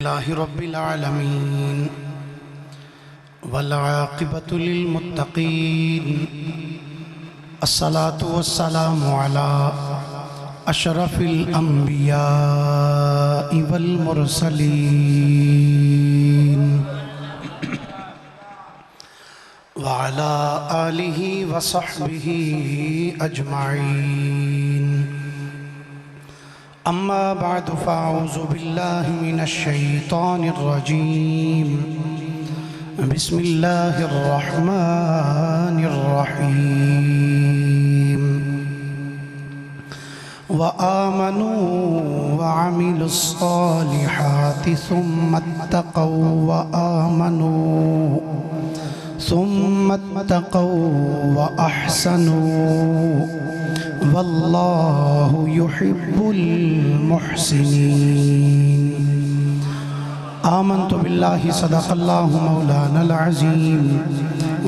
لله رب العالمين والعاقبة للمتقين الصلاة والسلام على أشرف الأنبياء والمرسلين وعلى آله وصحبه أجمعين أما بعد فأعوذ بالله من الشيطان الرجيم بسم الله الرحمن الرحيم وآمنوا وعملوا الصالحات ثم اتقوا وأحسنوا والله يحب المحسنين آمنت بالله صدق الله مولانا العظيم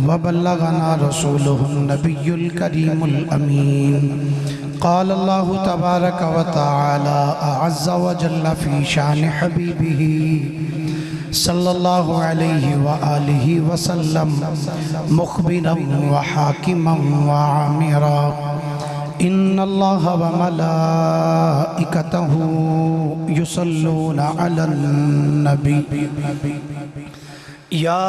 وبلغنا رسوله النبي الكريم الأمين قال الله تبارك وتعالى أعز وجل في شان حبيبه صلى الله عليه وآله وسلم مخبرا وحاكما وعامرا إن الله وملائكته يصلون على النبي يا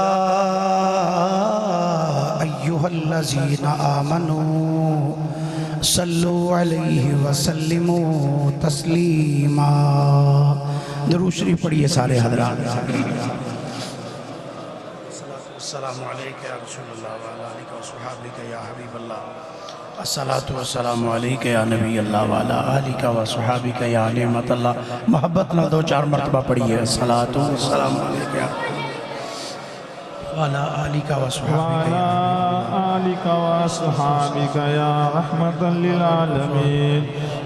أيها الذين آمنوا صلوا عليه وسلموا تسليما درود شریف پڑھیے سارے حضرات السلام علیکہ یا رسول اللہ وعلا آلکہ وصحابکہ یا حبیب اللہ الصلاة والسلام علیکہ یا نبی اللہ وعلا آلکہ وصحابکہ یا نعمت اللہ محبت نہ دو چار مرتبہ پڑھیے الصلاة والسلام علیکہ وعلا آلکہ وصحابکہ یا رحمت للعالمین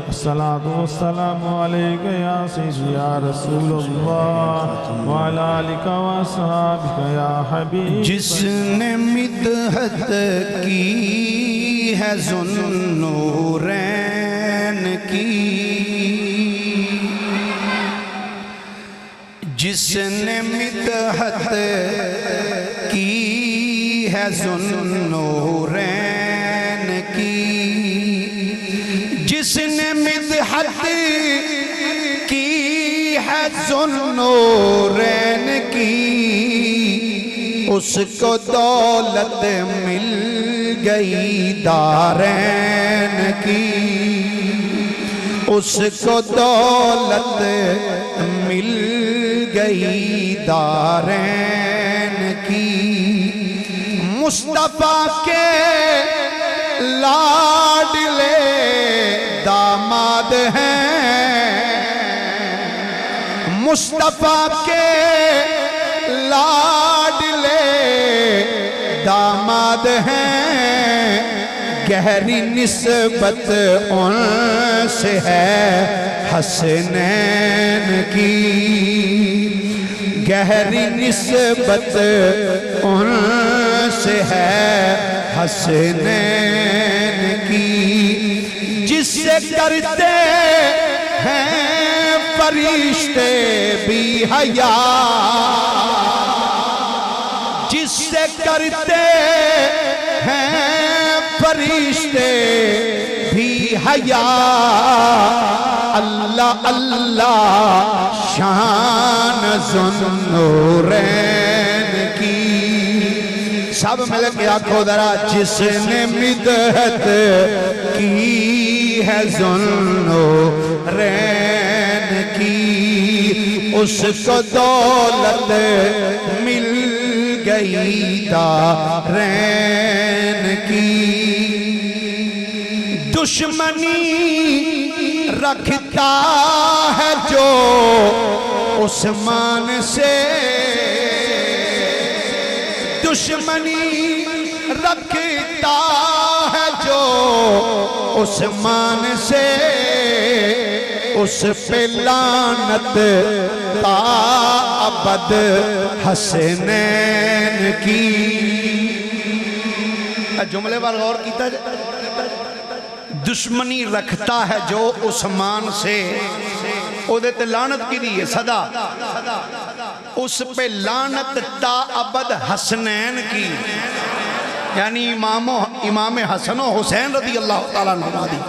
الصلاة والسلام علیکہ یا سیدی یا رسول اللہ وعلا آلکہ وصحابکہ یا حبیب جس نے مدحت کی ہے ذوالنورین کی جس نے مدحت کی ہے ذوالنورین کی جس نے مدحت کی ہے ذوالنورین کی اس کو دولت مل گئی دارین کی اس کو دولت مل گئی دارین کی مصطفیٰ کے لاڈلے داماد ہیں مصطفیٰ کے لاڈلے داماد ہیں گہری نسبت ان سے ہے حسنین کی گہری نسبت ان سے ہے حسنین کی جس سے کرتے ہیں فرشتے بھی حیا جس سے کرتے ہیں فرشتے بھی حیا اللہ اللہ شان ذوالنورین کی سب مل کے آنکھوں ذرا جس نے مدحت کی ہے ذوالنورین کی اس کو دولت مل گئی دارین کی دشمنی رکھتا ہے جو عثمان سے دشمنی رکھتا ہے جو عثمان سے اس پہ لعنت تا ابد حسنین کی جملے پر غور کیتا دشمنی رکھتا ہے جو عثمان سے او دیتے لعنت کی دیئے صدا اس پہ لعنت تا ابد حسنین کی، یعنی امام حسن و حسین رضی اللہ تعالیٰ عنہ دی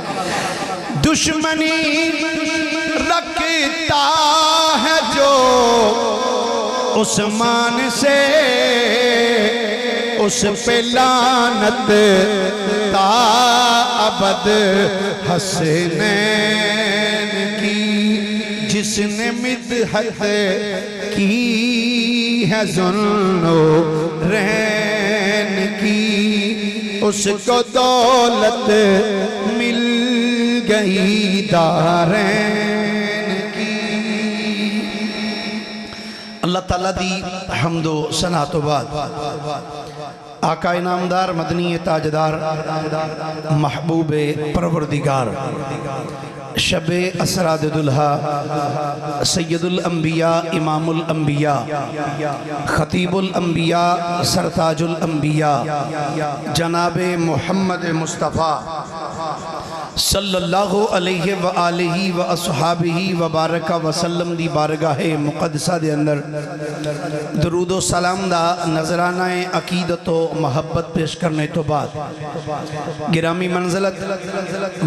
دشمنی رکھتا ہے جو عثمان سے، اس پہ لعنت تا ابد حسنین کی، جس نے مدحت کی ہے ذوالنورین کی، اس کو دولت مل گئی دارین کی۔ اللہ تعالیٰ دی حمد و ثنا تو بعد آقا انعامدار مدنی تاجدار محبوب پروردگار شب اسرا دلہا سید الانبیاء امام الانبیاء خطیب الانبیاء سرتاج الانبیاء جناب محمد مصطفیٰ صلی اللہ علیہ وآلہ واصحابہ وبارک وسلم دی بارگاہ مقدسہ دے اندر درود و سلام دا نظرانہ عقیدت و محبت پیش کرنے تو بعد گرامی منزلت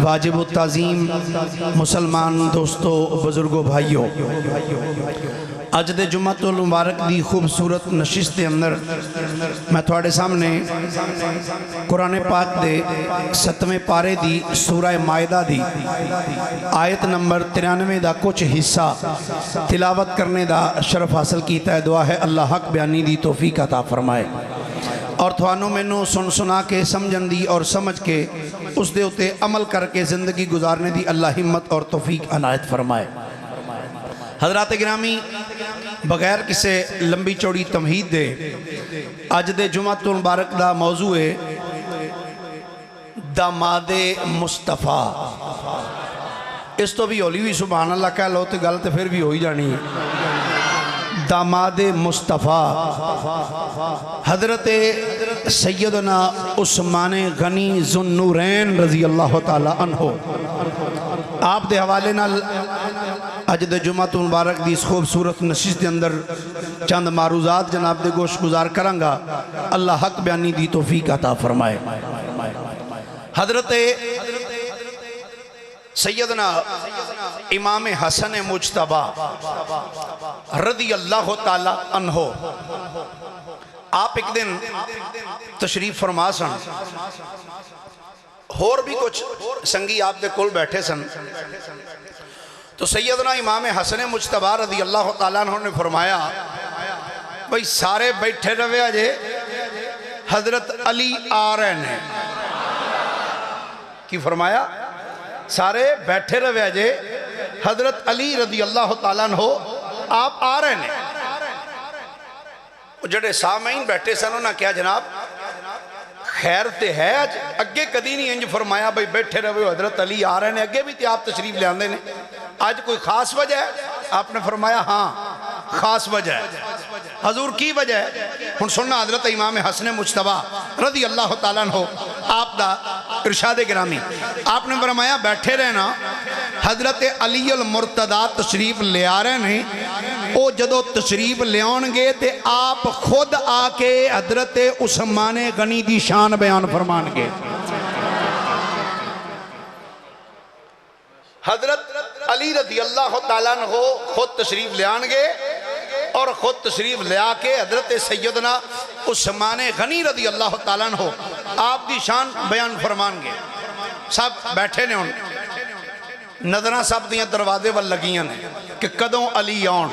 واجب التعظیم مسلمان دوستو بزرگو بھائیو، اج دے جمعۃ المبارک دی خوبصورت نشست دے اندر میں تھوڑے سامنے قرآن پاک دے 7ویں پارے دی سورہ مائدہ دی آیت نمبر 93 دا کچھ حصہ تلاوت کرنے دا شرف حاصل کیتا ہے۔ دعا ہے اللہ حق بیانی دی توفیق عطا فرمائے اور تھوانوں میں نو سنا کے سمجھن دی اور سمجھ کے اس دے اتے عمل کر کے زندگی گزارنے دی اللہ ہمت اور توفیق عنایت فرمائے۔ حضرات گرامی، بغیر کسے لمبی چوڑی تمہید دے اج دے جمعۃ المبارک دا موضوع ہے داماد مصطفیٰ۔ اس تو بھی ہولی بھی سبحان اللہ کہہ لو تو گل تو پھر بھی ہوئی جانی ہے۔ داماد مصطفیٰ حضرت سیدنا عثمان غنی ذوالنورین رضی اللہ تعالیٰ عنہ، آپ دے حوالے نال اج دے جمعۃ المبارک دی اس خوبصورت نشست دے اندر چند معروضات جناب دے گوش گزار کرانگا۔ اللہ حق بیانی دی توفیق عطا فرمائے۔ حضرت سیدنا امام حسن مجتبیٰ رضی اللہ تعالی عنہ آپ ایک دن تشریف فرما سن، اور بھی کچھ سنگی آپ دے کول بیٹھے سن، تو سیدنا امام حسن مجتبیٰ رضی اللہ تعالیٰ عنہ نے فرمایا بھئی سارے بیٹھے روے آجے حضرت علی آ رہے ہیں۔ کی فرمایا؟ سارے بیٹھے روے آجے حضرت علی رضی اللہ تعالیٰ عنہ آپ آ رہے ہیں۔ جڑے سامعین بیٹھے سنوں نہ کیا جناب خیر تے ہے آج اگے کدی نہیں انج فرمایا بھئی بیٹھے رہے حضرت علی آ رہے ہیں، اگے بھی تے آپ تشریف لے آندے نے، آج کوئی خاص وجہ ہے؟ آپ نے فرمایا ہاں خاص وجہ ہے۔ حضور کی وجہ ہے؟ ہن سننا حضرت امام حسن مجتبیٰ رضی اللہ تعالیٰ عنہ آپ دا ارشاد گرامی، آپ نے فرمایا بیٹھے رہنا، حضرت علی المرتضیٰ تشریف لے آ رہے ہیں، او جدو تشریف لے آنگے تے آپ خود آ کے حضرت عثمان غنی دی شان بیان فرمانگے۔ حضرت علی رضی اللہ تعالیٰ عنہ خود تشریف لے آنگے اور خود تشریف لے آ کے حضرت سیدنا عثمان غنی رضی اللہ تعالیٰ عنہ آپ دی شان بیان فرمانگے۔ سب بیٹھے نے ان نظرہ سب دیاں دروازے وال لگیاں نے کہ کدوں علی آن،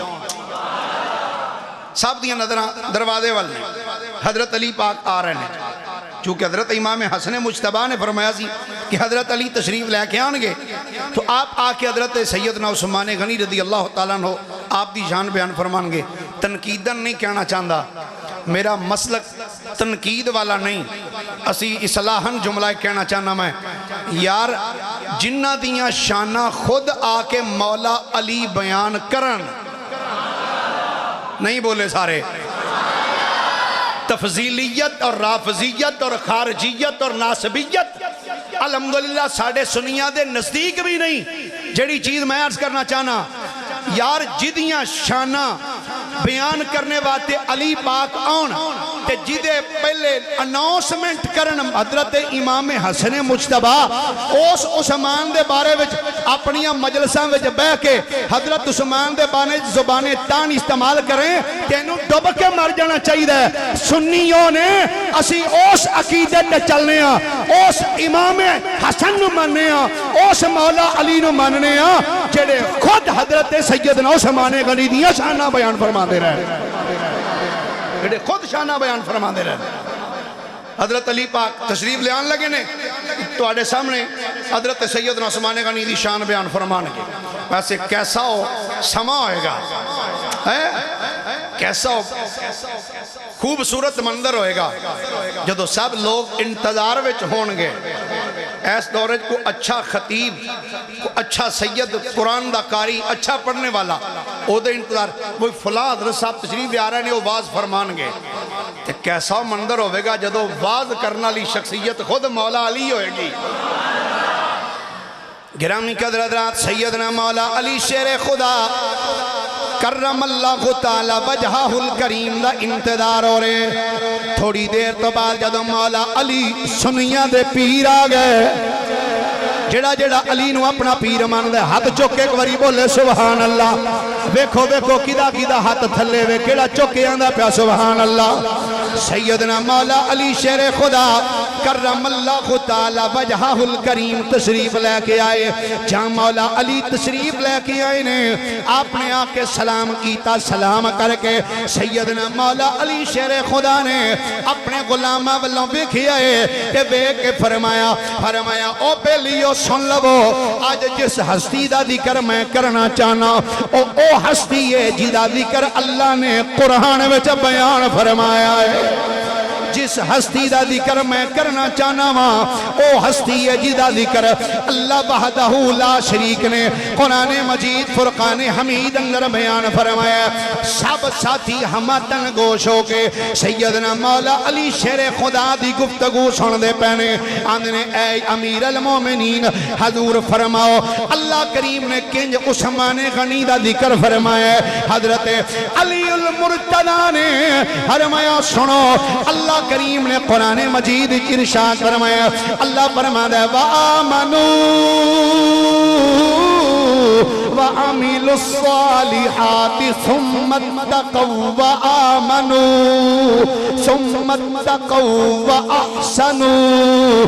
سب دیاں نظرہ دروازے وال نے، حضرت علی پاک آ رہے ہیں۔ چونکہ حضرت امام حسن مجتبیٰ نے فرمایا سی کہ حضرت علی تشریف لے کے آنگے، تو آپ آ کے حضرت سیدنا عثمان غنی رضی اللہ تعالیٰ عنہ آپ دی شان بیان فرمانگے۔ تنقیدن نہیں کہنا چاہتا، میرا مسلک تنقید والا نہیں، اسی اصلاحاً جملہ کہنا چاہنا میں یار جنہ دیاں شانہ خود آ کے مولا علی بیان کرن، نہیں بولے سارے، تفضیلیت اور رافضیت اور خارجیت اور ناسبیت الحمدللہ ساڑھے سنیاں دے نزدیک بھی نہیں۔ جڑی چیز میں عرض کرنا چاہنا یار جدیاں شانہ بیان کرنے واتے علی پاک آن تے جدے پہلے اناؤنسمنٹ کرن حضرت امام حسن مجتبی اس عثمان دے بارے وچ اپنیاں مجلساں وچ بہ کے حضرت عثمان دے بانے زبانِ تان استعمال کریں تینوں ڈب کے مر جانا چاہیے سنیوں نے اسی اس عقیدے تے چلنے ہاں اس امام حسن نو مننے ہاں اس مولا علی نو مننے ہاں جڑے خود حضرت سیدنا عثمان غنی دیاں شانہ بیان فرما دے رہے جڑے خود شانہ بیان فرما دے رہے حضرت علی پاک تشریف لے آن لگے نے تو آڑے سامنے حضرت سیدنا عثمان غنی دی شان بیان فرمان کے ویسے کیسا ہو سما ہوئے گا کیسا ہو خوبصورت منظر ہوئے گا جدو سب لوگ انتظار وچ ہونگے ایس دورج کو اچھا خطیب کو اچھا سید قرآن دا قاری اچھا پڑھنے والا او دے انتظار وہی فلاں حضرت صاحب تشریف آ رہے نے وہ واز فرمان گے کہ کیسا منظر ہوئے گا جدو واز کرنا لی شخصیت خود مولا علی ہوئے گی گرامی قدر حضرات سیدنا مولا علی شیر خدا کرم اللہ تعالی وجہہ الکریم دا انتظار ہو رہے تھوڑی دیر تو بعد جدو مولا علی سنیاں دے پیر آگئے جڑا جڑا علی نو اپنا پیر مان دے ہاتھ چوکے کوری بولے سبحان اللہ ویکھو ویکھو کدا کدا ہاتھ تھلے وے کیڑا چوکے آندا پیا سبحان اللہ سیدنا مولا علی شیر خدا کرم اللہ تعالی وجہہ الکریم تشریف لے کے آئے جہاں مولا علی تشریف لے کے آئے نے آپ نے آ کے سلام کیتا سلام کر کے سیدنا مولا علی شیر خدا نے اپنے غلامہ والوں بیکھی آئے کہ بے کے فرمایا او بیلیو سن لو آج جس ہستی دا ذکر میں کرنا چاہنا او ہستی ہے جدا ذکر اللہ نے قرآن میں بیان فرمایا ہے جس ہستی دا ذکر میں کرنا چاہنا ماں او ہستی ہے جدا ذکر اللہ وحدہ لا شریک نے قرآن مجید فرقان حمید اندر بیان فرمایا سب ساتھی ہمتن گوش ہو کے سیدنا مولا علی شیر خدا دی گفتگو سن دے پہنے آندھنے اے امیر المومنین حضور فرماؤ اللہ کریم نے کنج عثمان غنی دا ذکر فرمایا حضرت علی المرتضی نے فرمایا سنو اللہ کریم نے قرآن مجید ارشاد فرمایا اللہ فرمایا وآمنوا وعملوا الصالحات ثم اتقوا وآمنوا ثم اتقوا وأحسنوا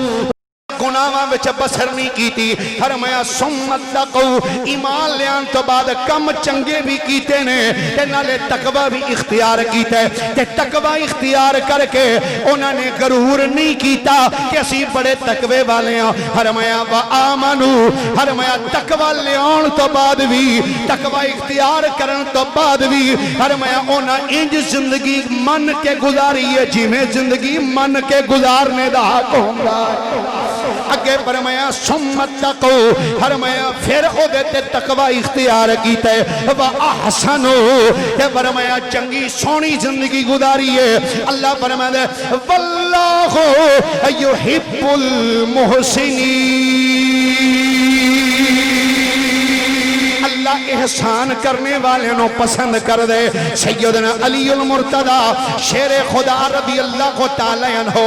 گناہاں وچ بسر نہیں کیتی فرمایا سمت تقو ایمان لیان تو بعد کم چنگے بھی کیتے نے تے نالے تقوی بھی اختیار کیتے تے تقوی اختیار کر کے انہوں نے غرور نہیں کیتا کہ اسی بڑے تقوی والے ہیں فرمایا وآمنو فرمایا تقوی لیان تو بعد بھی تقوی اختیار کرن تو بعد بھی فرمایا انہوں انج زندگی من کے گزاری ہے جی میں زندگی من کے گزارنے دا حق ہوں گا اگے فرمایا سمت تقو فرمایا پھر او دیتے تقوی اختیار کیتا ہے وَأَحْسَنُ کہ فرمایا چنگی سونی زندگی گزاری ہے اللہ فرمایا وَاللَّهُ يُحِبُّ الْمُحْسِنِينَ اللہ احسان کرنے والے نو پسند کر دے سیدنا علی المرتضی شیر خدا رضی اللہ تعالی عنہ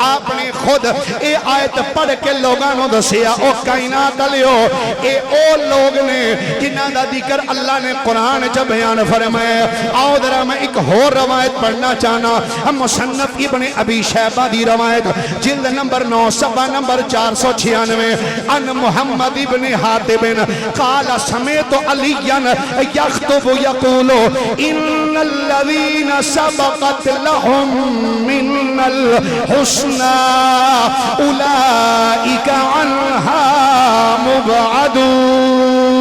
آپ نے خود اے آیت پڑھ کے لوگانو دسیا او کائنات لیو اے او لوگ نے جنہ دا ذکر اللہ نے قرآن چا بیان فرمائے آؤ درہ میں ایک اور روایت پڑھنا چاہنا ہم مصنف ابن ابی شیبہ دی روایت جلد نمبر 9 صفحہ نمبر 496 ان محمد ابن حاتب قال سمیت علیاً یخطب یقولو ان الذین سبقت لهم من الحسنى اولئک عنها مبعدون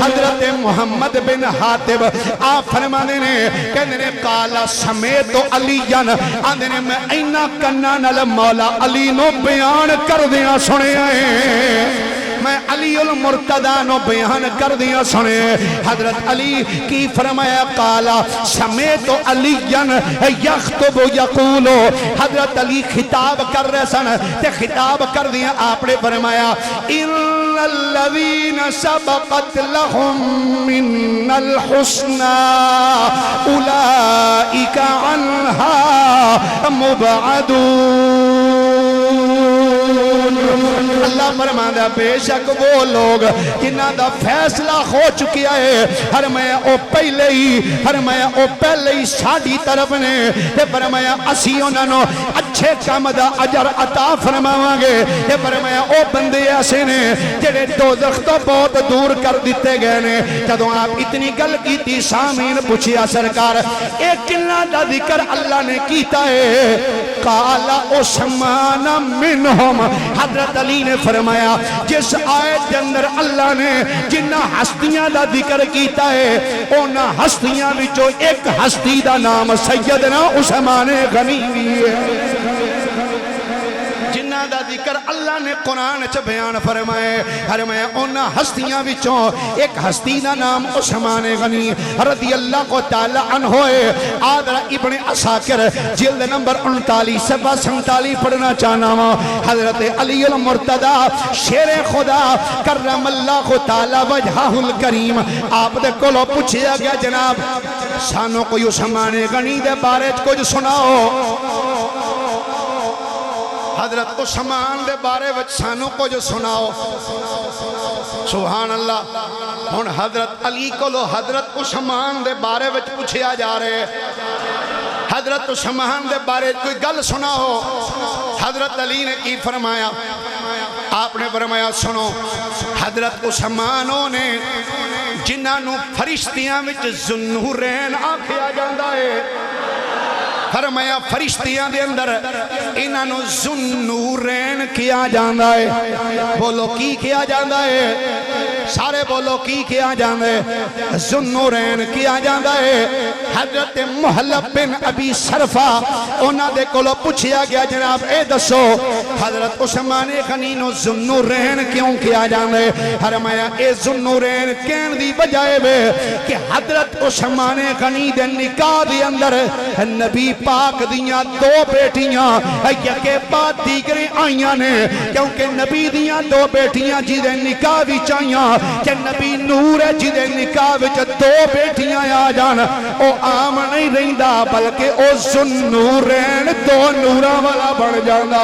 حضرت محمد بن حاتب آپ فرمانے نے کہنے نے قالا سمیت علیاً آندھے نے میں اینا کنانا مولا علی نو بیان کر دیا سنے ہیں میں علی المرتضی نو بیان کر دیا سنے حضرت علی کی فرمایا قالا سمیت علیاً یخطب یقولو حضرت علی خطاب کر رہے سن تے خطاب کر دیا آپ نے فرمایا ان الذين سبقت لهم من الحسنى أولئك عنها مبعدون. اللہ فرماتا ہے بے شک وہ لوگ جنہاں دا فیصلہ ہو چکیا ہے فرمایا او پہلے ہی ساڈی طرف نے تے فرمایا اسی انہاں نو اچھے کام دا اجر عطا فرماواں گے. تے فرمایا او بندے ایسے نے جڑے دوزخ تو بہت دور کر دیتے گئے نے. جدوں آپ اتنی گل کیتی سامعین پوچھیا سرکار اے کناں دا ذکر اللہ نے کیتا ہے؟ قال عثمان منہم. حضرت علی نے فرمایا جس آیت کے اندر اللہ نے جنہ ہستیاں دا ذکر کیتا ہے اونا ہستیاں وچوں ایک ہستی دا نام سیدنا عثمان غنی ہے. جنہ دا ذکر اللہ نے قرآن چ بیان فرمائے اونا ہستیاں وچوں ایک ہستی دا نام عثمان غنی رضی اللہ تعالی عنہ ہے. آدھرا ابن عساکر جلد نمبر 39 صفحہ 47 پڑھنا چاہنا ہوں. حضرت علی المرتضی شیر خدا کرم اللہ تعالی وجہہ الکریم آپ دے کولو پوچھیا گیا جناب سانو کوئی عثمان غنی دے بارے کچھ سناؤ. حضرت عثمان دے بارے وچ سانو کو جو سناؤ. سبحان اللہ. ہن حضرت علی کو لو حضرت عثمان دے بارے وچ پوچھیا جا رہے حضرت عثمان دے بارے کوئی گل سناؤ. حضرت علی نے کی فرمایا؟ آپ نے فرمایا سنو حضرت عثمانوں نے جنہاں نو فرشتیاں وچ ذوالنورین آکھیا جاندا ہے فرمایا فرشتیاں دے اندر انہاں نو ذوالنورین کیا جاندا ہے. بولو کی کیا جاندا ہے؟ سارے بولو کی کیا جاندا ہے؟ ذوالنورین کیا جاندا ہے. حضرت محلب بن ابی صرفہ انہاں دے کولو پوچھیا گیا جناب اے دسو حضرت عثمان غنی نو ذوالنورین کیوں کیا جاندا ہے؟ فرمایا اے ذوالنورین کہن دی وجہ ہے کہ حضرت عثمان غنی دے نکاح دے اندر نبی پاک دیاں دو بیٹیاں یکے بعد دیگرے آئیاں نے کیونکہ نبی دیاں دو بیٹیاں جیدے نکاح بھی چاہیاں کہ نبی نور ہے جیدے نکاح بھی دو بیٹیاں آ جان او عام نہیں رہندا بلکہ او ذوالنورین دو نورا والا بڑھ جانا.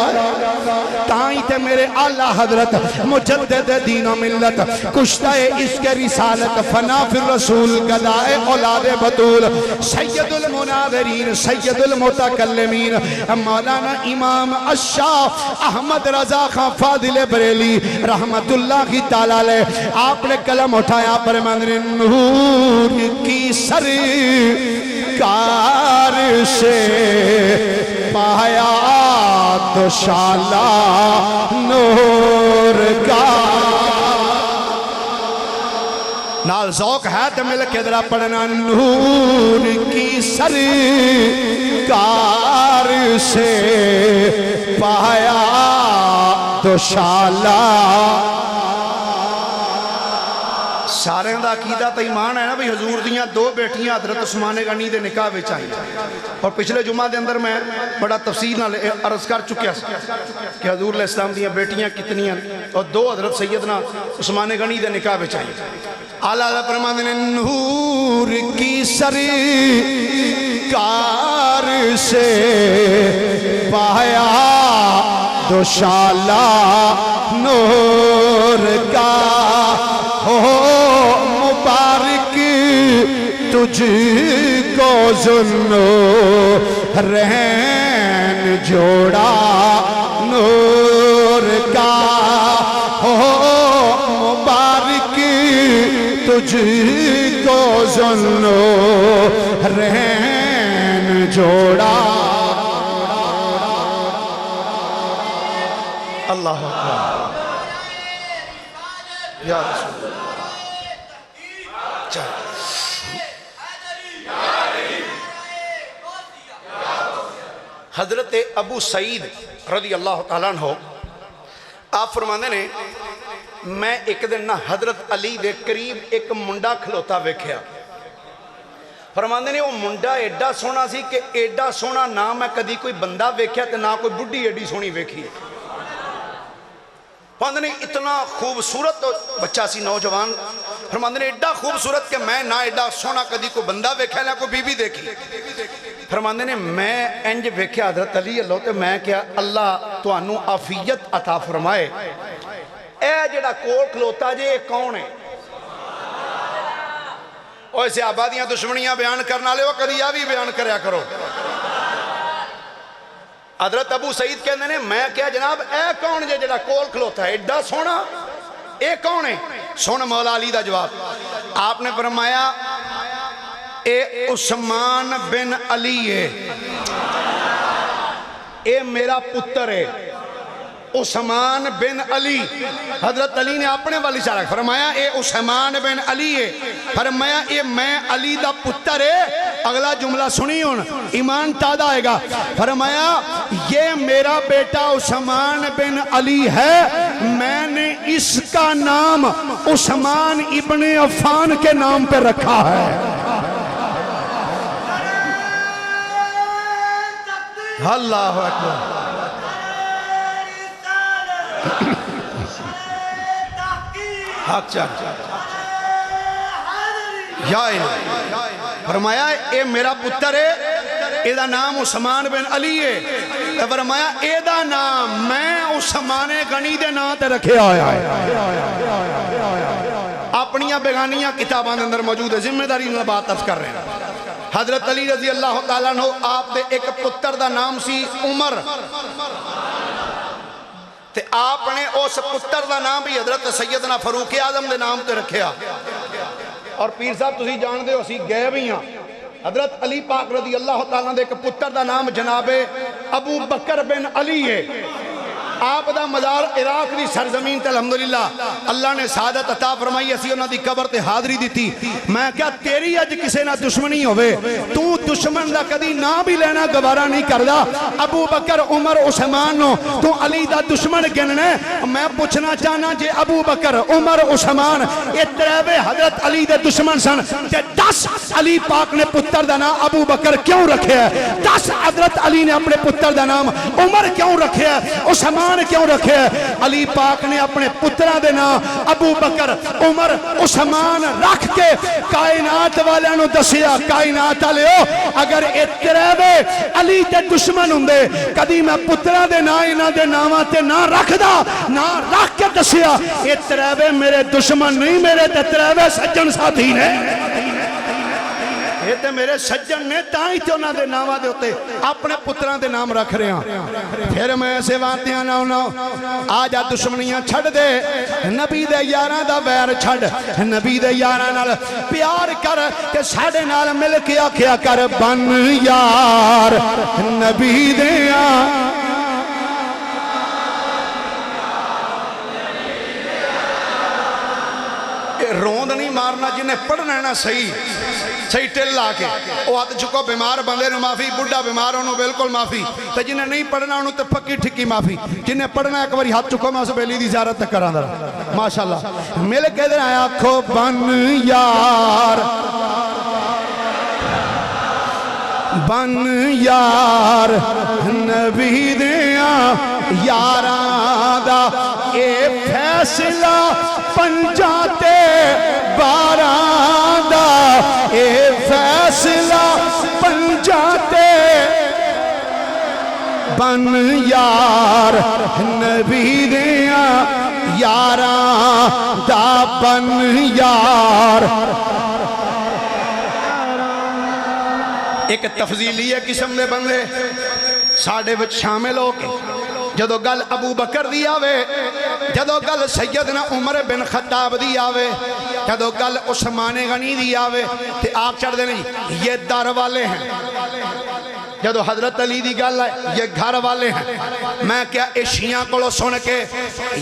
تائیں تے میرے اعلیٰ حضرت مجدد دین و ملت کشتہ عشق رسالت فنا فی الرسول گدائے اولاد بطول سید المناظرین سید المتکلمین مولانا امام الشاہ احمد رضا خان فاضل بریلی رحمت اللہ کی تعالیٰ لے آپ نے کلم اٹھایا پر مندر نور کی سرکار سے پایا تو شالا نور کا. نال ذوق ہے تو مل کے درہ پڑھنا نور کی سرکار سے پایا تو شالا. سارے دا عقیدہ تا ایمان ہے نا بھی حضور دیاں دو بیٹیاں حضرت عثمان غنی دے نکاح وچ آئی اور پچھلے جمعہ دے اندر میں بڑا تفصیل نال عرض کر چکیا کہ حضور علیہ السلام دیاں بیٹیاں کتنی ہیں اور دو حضرت سیدنا عثمان غنی دے نکاح وچ آئی. اعلیٰ فرماتے ہیں نور کی سرکار سے پایا دو شالا نور کا ہو مبارک تجھ کو ذوالنورین جوڑا نور کا ہو مبارک تجھ کو ذوالنورین جوڑا. اللہ اکبر یا رسول اللہ. حضرت ابو سعید رضی اللہ تعالیٰ عنہ آپ فرماندے نے میں ایک دن نہ حضرت علی دے قریب ایک منڈا کھلوتا ویکھیا. فرماندے نے وہ منڈا ایڈا سونا سی کہ ایڈا سونا نہ میں کدی کوئی بندہ ویکھیا تے نہ کوئی بڈھی ایڈی سونی ویکھی. فرماندے نے اتنا خوبصورت بچہ سی نوجوان، فرماندے نے ایڈا خوبصورت کہ میں نہ ایڈا سونا کدی کوئی بندہ ویکھیا نہ کوئی بی بی دیکھی۔ فرماندے نے میں انج ویکھیا حضرت علی اللہ تے میں کیا اللہ تانوں عافیت عطا فرمائے، اے جڑا کول کھلوتا جے یہ کون ہے؟ اوہ صحابہ دیاں دشمنیاں بیان کرنا لے وہ کدی آ بھی بیان کریا کرو۔ حضرت ابو سعید کہندے نے میں کیا جناب اے کون جے جڑا کول کھلوتا ہے ایڈا سونا، اے کون ہے؟ سن مولا علی دا جواب، آپ نے فرمایا اے عثمان بن علی ہے، اے میرا پتر ہے عثمان بن علی۔ حضرت علی نے اپنے والی اشارہ فرمایا اے عثمان بن علی ہے، فرمایا اے میں علی دا پتر ہے۔ اگلا جملہ سنی ہون ایمان تازہ آئے گا، فرمایا یہ میرا بیٹا عثمان بن علی ہے، میں نے اس کا نام عثمان ابن عفان کے نام پہ رکھا ہے۔ اللہ اکبر۔ حق چاہ یا الہ، فرمایا اے میرا پتر ہے، اے دا نام عثمان بن علی ہے، فرمایا اے دا نام میں عثمان غنی دے نام تے رکھے آیا ہے۔ اپنیاں بیگانیاں کتاباں اندر موجود ہے، ذمہ داری میں بات عرض کر رہے ہیں۔ حضرت علی رضی اللہ تعالیٰ عنہ آپ دے ایک پتر دا نام سی عمر، تے آپ نے اس پتر دا نام بھی حضرت سیدنا فاروق اعظم دے نام تے رکھیا۔ اور پیر صاحب تسی جان دے ہو اسی گئے بھی ہیں، حضرت علی پاک رضی اللہ تعالیٰ دے ایک پتر دا نام جناب ابو بکر بن علی ہے۔ آپ دا مزار عراق دی سرزمین تے الحمدللہ اللہ نے سعادت عطا فرمائی، اسی انہاں دی قبر تے حاضری دیتی۔ میں کیا تیری اج کسے نہ دشمنی ہوئے، تو دشمن دا کدی نہ بھی لینا گوارا نہیں کردا، ابو بکر عمر عثمان نو تو علی دا دشمن گننے۔ میں پوچھنا چاہنا جے ابو بکر عمر عثمان یہ تریوے حضرت علی دے دشمن سن تے 10 علی پاک نے پتر دا نام ابو بکر کیوں رکھے ہے، 10 حضرت علی نے اپنے پتر دا نام عمر کیوں رکھے ہے، عثمان کیوں رکھے ہے؟ علی پاک نے اپنے پترہ دے نام ابو بکر عمر عثمان رکھ کے کائنات والے نو دسیا، کائنات والے ہو اگر اتریوے علی تے دشمن ہوندے کدی میں پترہ دے نام انہاں دے ناماں تے نہ رکھ دا، نہ رکھ کے دسیا اتریوے میرے دشمن نہیں، میرے تریوے سجن ساتھی نے، یہ تے میرے سجن نے تائیں تے انہاں دے ناماں دے ہوتے اپنے پتران دے نام رکھ رہے ہیں۔ پھر میں ایسے باتیاں نہ ہونا، آجا دشمنیاں چھڑ دے، نبی دے یاراں دا ویر چھڑ، نبی دے یاراں نال پیار کر کہ ساڑے نال مل کے آکھیا کر بن یار نبی دے روند نہیں مارنا، جنہیں پڑھنا ہے نا صحیح ٹل لا کے وہ ہاتھ چکو بیمار بندے نو معافی، بڑھا بیمار انہوں بالکل معافی، تو جنہیں نہیں پڑھنا انہوں تے پکی ٹھکی معافی، جنہیں پڑھنا ایک باری ہاتھ چکو میں اسے بیلی دی زیارت تک کران در ماشاءاللہ مل کے در آیا کھو بن یار بن یار نبی دیا یاران دا اے فیصلہ پنجاتے باران دا اے فیصلہ پنجاتے بن یار نبی دیا یاران دا بن یار۔ ایک تفضیلی ہے قسم دے بندے ساڑھے وچ شامل ہو کے جدو گل ابو بکر دی آوے، جدو گل سیدنا عمر بن خطاب دی آوے، جدو گل عثمان غنی دی آوے تے آپ چڑھ دے نہیں یہ در والے ہیں، جدو حضرت علی دی گل ہے یہ گھر والے ہیں۔ میں کیا شیعہ کو سن کے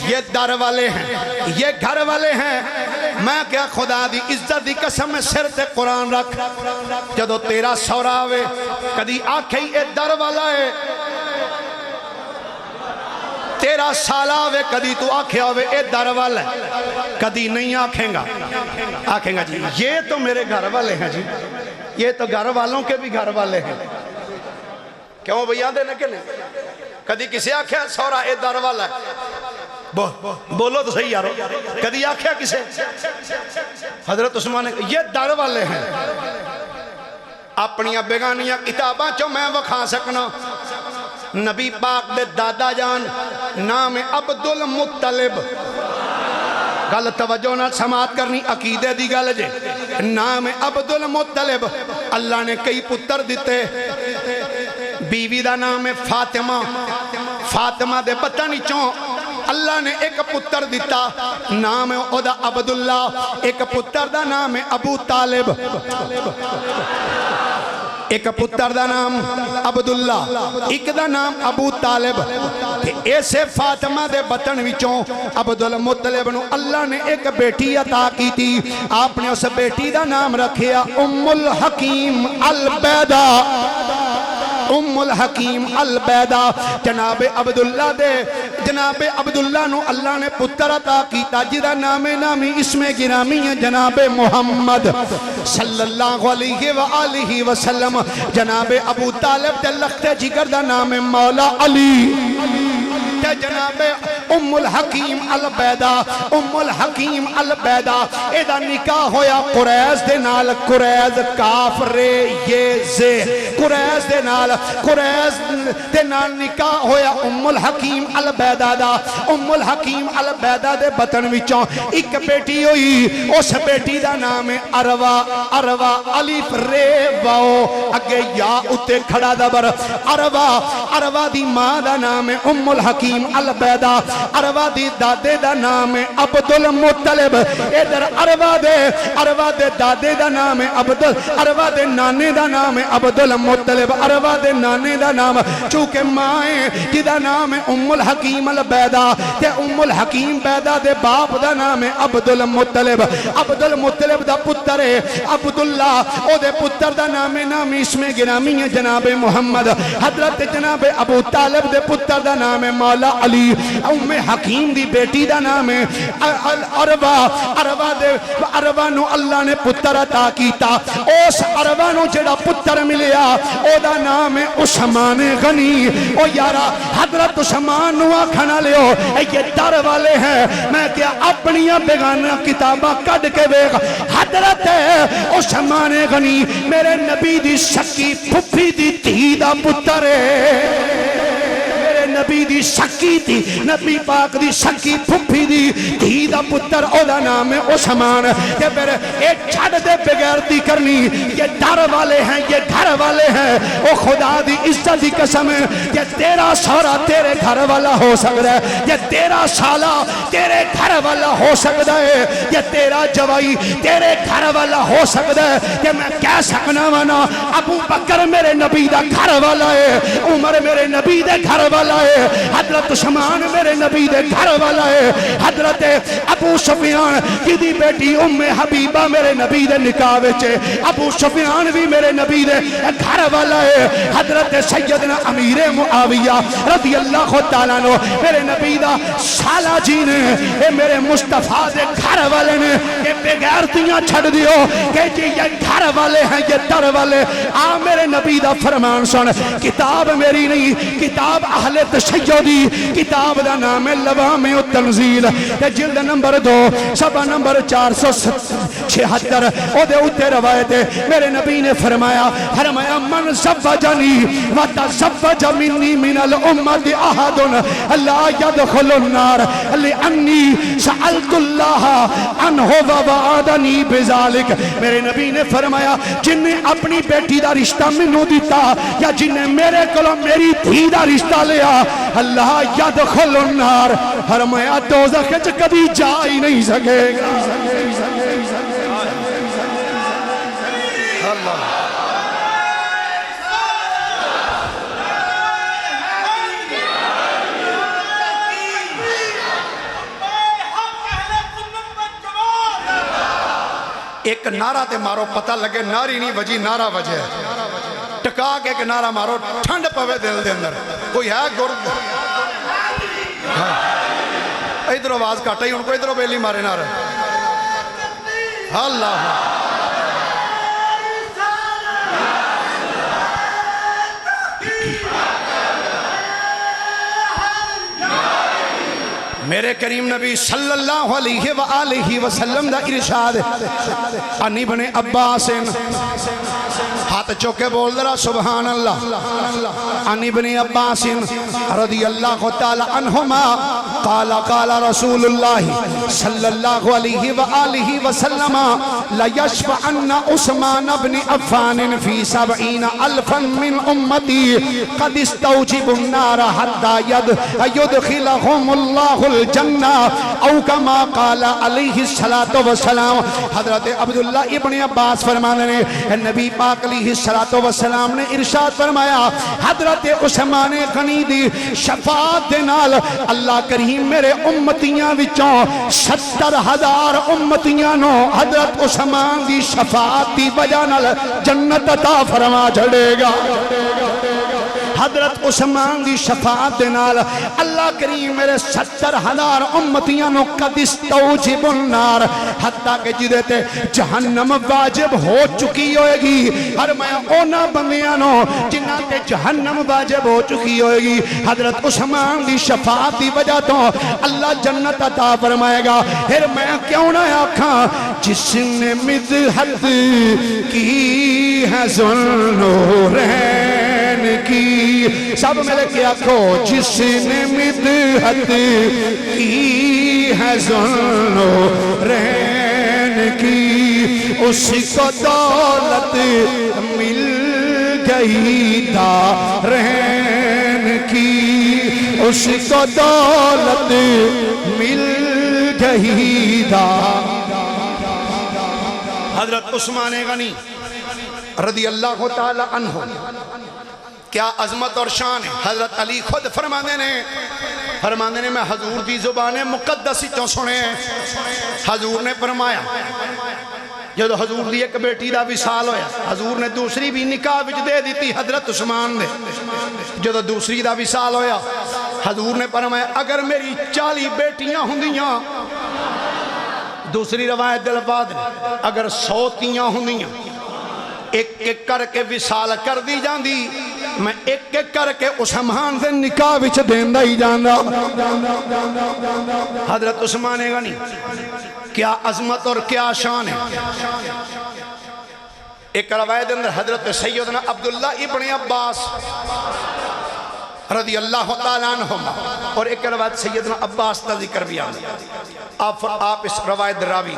یہ در والے ہیں، یہ گھر والے ہیں، میں کیا خدا دی عزت دی قسم میں سر تے قرآن رکھ، جدو تیرا سورا آوے کدی آکھیں اے در والا ہے، تیرا سالہ آوے کدی تو آکھے آوے اے در والا ہے، کدی نہیں آکھیں گا، آکھیں گا جی یہ تو میرے گھر والے ہیں جی، یہ تو گھر والوں کے بھی گھر والے ہیں۔ کیوں بھئی آدھے نہ کہ نہیں کدی کسی آکھے سورا اے در والا ہے، بولو تو صحیح یارو، کدی آکھیا کسے؟ حضرت عثمان نے یہ در والے ہیں، اپنی بیگانیاں کتاباں چو میں وکھا سکنا۔ نبی پاک دے دادا جان نام عبد المطلب، گل توجہ نہ سماعت کرنی، عقیدے دی گل جے، نام عبد المطلب، اللہ نے کئی پتر دیتے، بیوی دا نام ہے فاطمہ، فاطمہ دے بطنی چوں اللہ نے ایک پتر دیتا، نام ہے او دا عبداللہ، ایک پتر دا نام ہے ابو طالب، ایک پتر دا نام عبداللہ، ایک دا نام ابو طالب، ایسے فاطمہ دے بطن وچوں عبدالمطلب نو اللہ نے ایک بیٹی عطا کی تھی، آپ نے اس بیٹی دا نام رکھیا ام الحکیم البیدہ، ام الحکیم البیدہ۔ جناب عبداللہ نو اللہ نے پتر عطا کیتا جدا نام نامی اسم گرامی ہے جناب محمد صلی اللہ علیہ وآلہ وسلم۔ جناب ابو طالب تے لخت جگر دا نام مولا علی، تے جناب ام الحکیم البیدہ، ام الحکیم البیدہ ایدہ نکاح ہویا قریز دے نال، قریز کاف رے یہ زے، قریز دے نال نکاح ہویا ام الحکیم البیدہ دا۔ ام الحکیم البیدہ دے بطن وچوں ایک بیٹی ہوئی، اس بیٹی دا نام ہے عروہ، عروہ الف رے واو اگے یا اتے کھڑا دبر عروہ، عروہ دی ماں دا نام ہے ام الحکیم البیدہ، عروہ دی دادے دا نام ہے عبدالمطلب، ادھر عروہ دے دادے دا نام ہے عروہ دے نانے دا نام ہے عبدالمطلب، عروہ دے نانے دا نام چونکہ مائیں جدا نام ہے ام الحکیم البیدہ، تے ام الحکیم بیدہ دے باپ دا نام ہے عبدالمطلب، عبدالمطلب دا پتر ہے عبداللہ، او دے پتر دا نام ہے نامی اسم گرامی ہے جناب محمد، حضرت جناب ابو طالب دے پتر دا نام ہے مولا علی، ام حکیم دی بیٹی دا نام ہے عروہ نو اللہ نے پتر عطا کیتا، اس عروہ نو جڑا پتر ملیا او دا نام ہے عثمان غنی۔ او یارا حضرت عثمان نو آکھنا لیو یہ در والے ہیں، میں کیا اپنیاں بیگانہ کتابہ کڈ کے بیگ، حضرت عثمان غنی میرے نبی دی شکی پھپھی دی تھی دا پتر ہے، نبی دی شکی تھی، نبی پاک دی شکی پھپھی دی دھی دا پتر او دا نام ہے عثمان۔ کہ پھر ایک چھڑ دے بغیرتی کرنی، یہ در والے ہیں، یہ گھر والے ہیں، او خدا دی عزت دی قسم ہے، یہ تیرا سورا تیرے گھر والا ہو سکتا ہے، یہ تیرا سالہ تیرے گھر والا ہو سکتا ہے، یہ تیرا جوائی تیرے گھر والا ہو سکتا ہے، کہ میں کہہ سکنا وانا ابو بکر میرے نبی دا گھر والا ہے، عمر میرے نبی دے گھر والا ہے، حضرت عثمان میرے نبی دے گھر والا ہے، حضرت ابو سفیان کی دی بیٹی ام حبیبہ میرے نبی دے نکاح وچے، ابو سفیان بھی میرے نبی دے گھر والا ہے، حضرت سیدنا امیر معاویہ رضی اللہ تعالیٰ عنہ میرے نبی دا سالہ جی نے، اے میرے مصطفیٰ دے گھر والے نے، کہ بغیرتیاں چھڑ دیو کہ جی یہ گھر والے ہیں، یہ در والے، آ میرے نبی دا فرمان سن، کتاب میری نہیں، کتاب اہل تشیدی، کتاب دا نام ہے لوامع التنزیل، جلد نمبر 2 صفحہ نمبر 476 او دے اتے روایت ہے، میرے نبی نے فرمایا من زوجنی وتزوج منی من الامت احد لا يدخل النار لانی سألت اللہ عنہ ووعدنی بذالک۔ میرے نبی نے فرمایا جن نے اپنی بیٹی دا رشتہ منو دیتا یا جن نے میرے کلو میری دھی دا رشتہ لیا اللہ یدخل النار، فرمایا دوزخ وچ کبھی جا ہی نہیں سکے گا۔ ایک نعرہ تے مارو پتہ لگے ناری نہیں وجی نعرہ وجہ ٹکا کے ایک نعرہ مارو ٹھنڈ پوے دل دے اندر کوئی ہے گرد ادھر آواز کاٹا ہی ان کو ادھر بیلی مارے نعرہ اللہ میرے کریم نبی صلی اللہ علیہ وآلہ وسلم دا ارشاد ان ابن عباس ہاتھ چوکے بول درا سبحان اللہ ان ابن عباس رضی اللہ تعالی عنہما قال قال رسول اللہ صلی اللہ علیہ وآلہ وسلم لَيَشْفَعَنَّ عُثْمَانَ بْنِ عَفَّانٍ فِي 70,000 من امتی قد استوجب النار حتى يدخلهم الله الجنہ او کما قال علیہ السلام. حضرت عبداللہ ابن عباس فرمانے نے نبی پاک علیہ السلام نے ارشاد فرمایا حضرت عثمان غنی دی شفاعت دے نال اللہ کریم میرے امتیاں وچوں 70,000 امتیاں نو حضرت عثمان دی شفاعت دی وجہ نال جنت عطا فرما چھڑے گا. حضرت عثمان دی شفاعت دے نال اللہ کریم میرے 70,000 امتیاں نو قد استوجب النار حتیٰ کہ جدے تے جہنم واجب ہو چکی ہوئے گی. ہر میں اونا بندیاں نو جنہ تے جہنم واجب ہو چکی ہوئے گی حضرت عثمان دی شفاعت دی وجہ تو اللہ جنت عطا فرمائے گا. پھر میں کیوں نہ آکھاں جس نے مدحت کی ہے ذوالنورین کی سب ملے کیا کھو جس نے مدحت کی ہے ذوالنورین کی اس کو دولت مل گئی دارین کی اس کو دولت مل گئی حضرت عثمان غنی رضی اللہ تعالی عنہ کیا عظمت اور شان ہے. حضرت علی خود فرمانے نے میں حضور دی زبان مقدس چوں سنے. حضور نے فرمایا جب حضور دی ایک بیٹی دا وصال ہویا حضور نے دوسری بھی نکاح وچ دے دیتی حضرت عثمان نے. جب دوسری دا وصال ہویا حضور نے فرمایا اگر میری 40 بیٹیاں ہوندیاں دوسری روایت دل بعد اگر 100 تیاں ہوندیاں ایک ایک کر کے وصال کر دی جاندی میں ایک ایک کر کے عثمان سے نکاح وچ دیندہ ہی جاندہ. حضرت عثمان غنی کیا عظمت اور کیا شان ہے. ایک روایت اندر حضرت سیدنا عبداللہ ابن عباس رضی اللہ تعالیٰ عنہم اور ایک روایت سیدنا عباس کا ذکر بھی آنا. آپ اس روایت راوی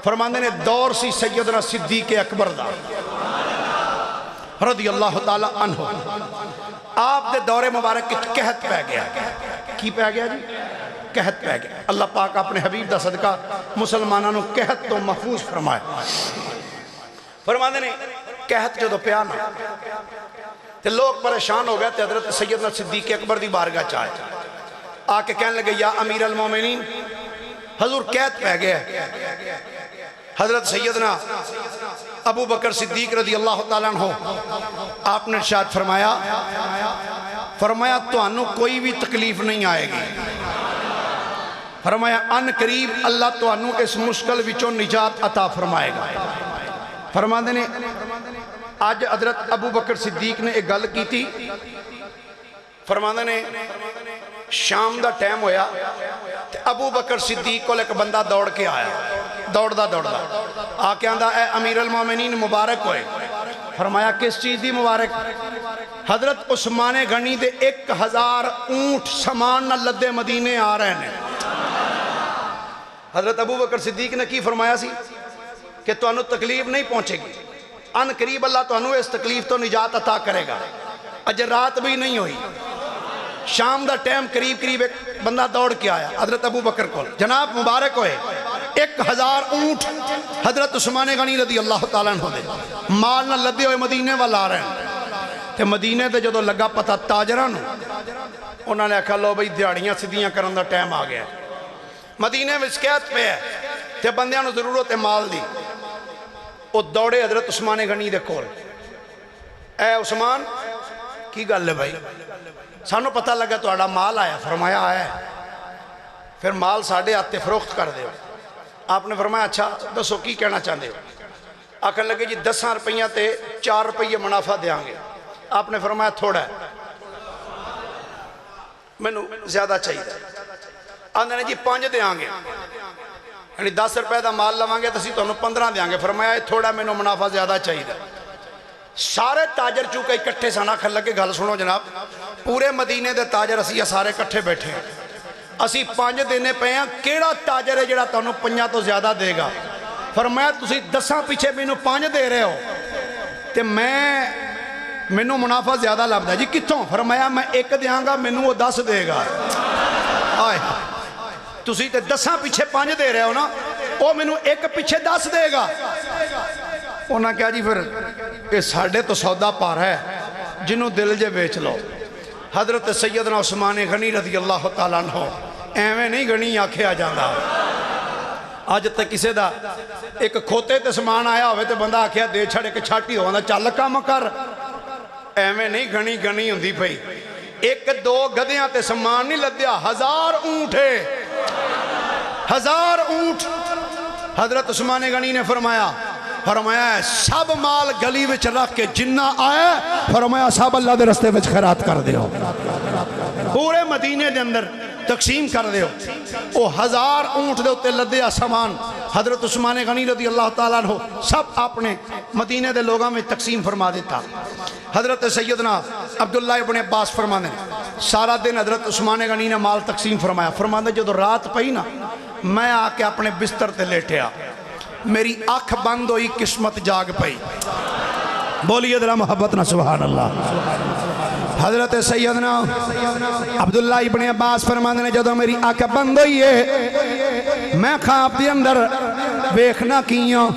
فرماندے نے دور سی سیدنا صدیق اکبر دا رضی اللہ تعالیٰ عنہ. آپ دے دور مبارک کی قحط پہ گیا. کی پہ گیا جی؟ قحط پہ گیا. اللہ پاک اپنے حبیب دا صدقہ مسلمانانوں قحط تو محفوظ فرمائے. فرماندے نے قحط جو دو پیانا تے لوگ پریشان ہو گئے تے حضرت سیدنا صدیق اکبر دی بارگاہ چاہے آکے کہنے لگے یا امیر المومنین حضور قحط پہ گیا. حضرت سیدنا ابو بکر صدیق رضی اللہ تعالیٰ عنہ آپ نے ارشاد فرمایا تو انو کوئی بھی تکلیف نہیں آئے گی. فرمایا ان قریب اللہ تو انو اس مشکل وچوں نجات عطا فرمائے گا. فرماندے نے آج حضرت ابو بکر صدیق نے ایک گل کی تھی. فرماندے نے شام دا ٹائم ہویا ابو بکر صدیق کو ایک بندہ دوڑ کے آیا دوڑ دا آکے آندہ اے امیر المومنین مبارک ہوئے. فرمایا کس چیز دی مبارک؟ حضرت عثمان غنی دے 1000 اونٹ سامان نہ لدے مدینے آ رہے ہیں. حضرت ابو بکر صدیق نے کی فرمایا سی کہ تو انو تکلیف نہیں پہنچے گی. ان قریب اللہ تو انو اس تکلیف تو نجات عطا کرے گا. اجر رات بھی نہیں ہوئی شام دا ٹائم قریب ایک بندہ دوڑ کے آیا حضرت ابو بکر کو جناب مبارک ہوئے 1000 اونٹ حضرت عثمان غنی رضی اللہ تعالیٰ عنہ دے مال نہ لدے ہوئے مدینے والا آ رہے ہیں. تے مدینے دے جدو لگا پتہ تاجران انہوں نے کہا لو بھئی دیاڑیاں سدیاں کرن دا ٹائم آ گیا. مدینے میں شکایت پہ ہے تے بندیاں نو ضرورت ہے مال دی. وہ دوڑے حضرت عثمان غنی دے کول. اے عثمان کی گل ہے بھائی سانو پتہ لگا تو آڑا مال آیا. فرمایا آیا ہے پھر مال ساڑھے آتے فروخت کر دے. آپ نے فرمایا اچھا دسو کی کہنا چاہتے ہو؟ آکھن لگے جی 10 روپیہ تے 4 روپیہ منافع دیاں گے. آپ نے فرمایا تھوڑا ہے میں نو زیادہ چاہیے. آندھے نے جی 5 دیاں گے، یعنی 10 روپے دا مال لواں گے تو اسی تانوں 15 دیاں گے۔ فرمایا تھوڑا مینوں منافع زیادہ چاہیے۔ سارے تاجر چونکہ اکٹھے سن آکھن لگے گل سنو جناب، پورے مدینے دے تاجر اسی سارے کٹھے بیٹھے ہیں، اسی 5 دینے پے ہیں، کیڑا تاجر ہے جڑا تانوں 5 تو زیادہ دے گا؟ فرمایا تسی 10 پیچھے مینوں 5 دے رہے ہو تے مینوں منافع زیادہ لبدا جی کتھوں؟ فرمایا میں 1 دیاں گا مینوں وہ 10 دے گا۔ آئے تسی تے 10 پیچھے 5 دے رہے ہو نا، وہ مینوں 1 پیچھے 10 دے گا۔ انہاں کہا جی پھر یہ ساڑھے تو سودا پار ہے، جنہوں دل جے بیچ لو۔ حضرت سیدنا عثمان غنی رضی اللہ تعالیٰ عنہ ایویں نہیں غنی آکھیا جاندہ۔ آج تک کسے دا ایک کھوتے تے سامان آیا ہوئے تے بندہ آکھیا دے چھڑ ایک چھاٹی ہوندا چل کام کر، ایویں نہیں غنی ہوندی پئی۔ 1-2 گدیاں تے سامان نہیں لدیا، 1000 اونٹ ہے، 1000 اونٹ۔ حضرت عثمان غنی نے فرمایا سب مال گلی وچ رکھ کے جنہ آئے، فرمایا سب اللہ دے رستے وچ خیرات کر دیو، پورے مدینے دے اندر تقسیم کر دیو۔ وہ 1000 اونٹ دے اتے لدیا سامان حضرت عثمان غنی رضی اللہ تعالیٰ عنہ سب اپنے مدینے دے لوگاں میں تقسیم فرما دیتا۔ حضرت سیدنا عبداللہ ابن عباس فرمانے سارا دن حضرت عثمان غنی نے مال تقسیم فرمایا۔ فرمانے جو رات پئی نا، میں آ کے اپنے بستر تے لیٹیا، میری آنکھ بند ہوئی، قسمت جاگ پئی۔ بولیے ذرا محبت نہ سبحان اللہ۔ حضرت سیدنا عبداللہ ابن عباس فرمانے نے جدو میری آنکھ بند ہوئی ہے، میں خواب دی اندر ویکھنا کیاں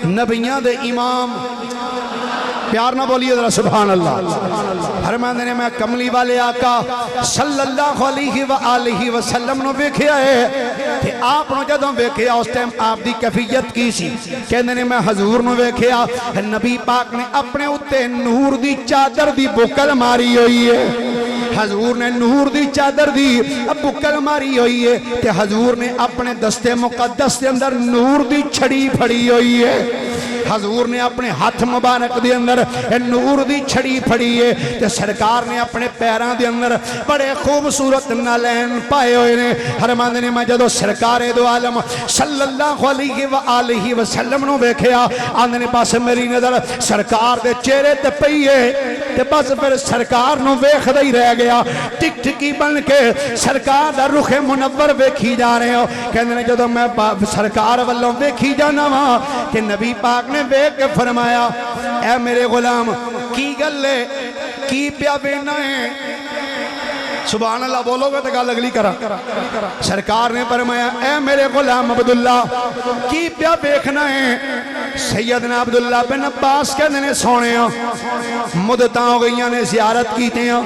نبیاں دے امام، پیار نہ بولیے ذرا سبحان اللہ۔ فرمانے نے میں کملی والے آقا صلی اللہ علیہ وآلہ وسلم نو ویکھیا ہے کہ آپ نو جدوں ویکھیا اس ٹائم آپ دی کیفیت کی سی؟ کہندے نے میں حضور نو ویکھیا، نبی پاک نے اپنے اتے نور دی چادر دی بکل ماری ہوئی ہے، حضور نے نور دی چادر دی بکل ماری ہوئی ہے کہ حضور نے اپنے دستے مقدس دے اندر نور دی چھڑی پھڑی ہوئی ہے، حضور نے اپنے ہاتھ مبارک دے اندر نور دی چھڑی پھڑی ہے، تے سرکار نے اپنے پیران دے اندر بڑے خوبصورت نالین پائے ہوئے نے۔ فرماندے نے میں جدو سرکار دو عالم صلی اللہ علیہ وآلہ وسلم نو ویکھیا، آندے نے بس میری نظر سرکار دے چہرے تے پئی ہے، تے بس پھر سرکار نو ویکھدا ہی رہ گیا، ٹک ٹکی بن کے سرکار دا رخ منور ویکھی جا رہے ہو۔ کہندے نے جدو میں سرکار والوں ویکھی جانا وا کہ نبی پاک نے ویکھ کے فرمایا اے میرے غلام کی گل ہے، کی پیا وینا ہے؟ سبحان اللہ بولو گے تو گل اگلی کرا۔ سرکار نے فرمایا اے میرے غلام عبداللہ کی پیا ویکھنا ہے؟ سیدنا عبداللہ بن عباس کہندے نے سونے مدتاں ہو گئیاں نے زیارت کیتے ہیں،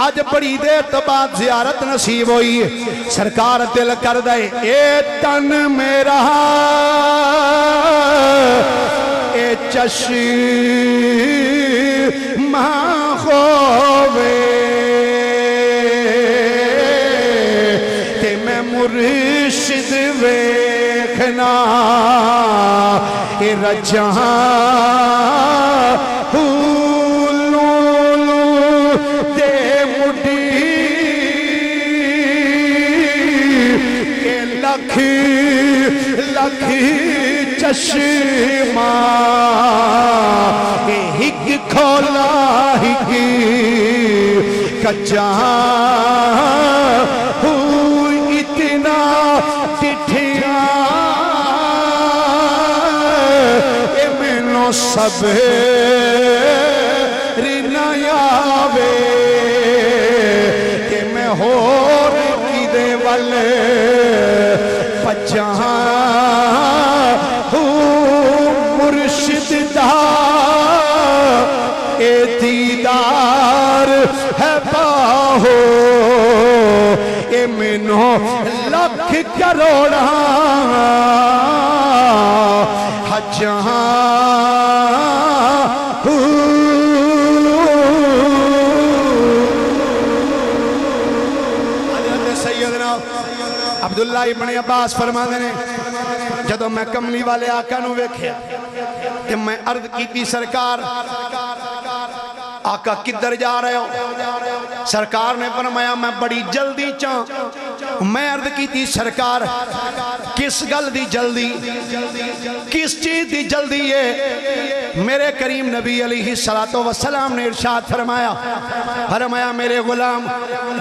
آج بڑی دیر تو بعد زیارت نصیب ہوئی، سرکار دل کر دے اے تن میرا اے چشم ہووے تے میں مرشد ویکھنا اے رجاں لکھ چشمہ ہک کھولا ہک کچا اتنا ٹھٹھیا اے مینوں صبر نہ آوے کہ میں ہور کدے والے پچاں مرشد دا اے دیدار ہے باہو اے مینوں لکھ کروڑا حجاں عبداللہ ابن عباس فرمانے نے جدو میں کملی والے آقا نو ویکھیا کہ میں عرض کیتی سرکار آقا کدھر جا رہے ہو؟ سرکار نے فرمایا میں بڑی جلدی چاں میں عرض کی تھی سرکار کس گل دی جلدی کس چیز دی جلدی ہے؟ میرے کریم نبی علیہ السلام نے ارشاد فرمایا میرے غلام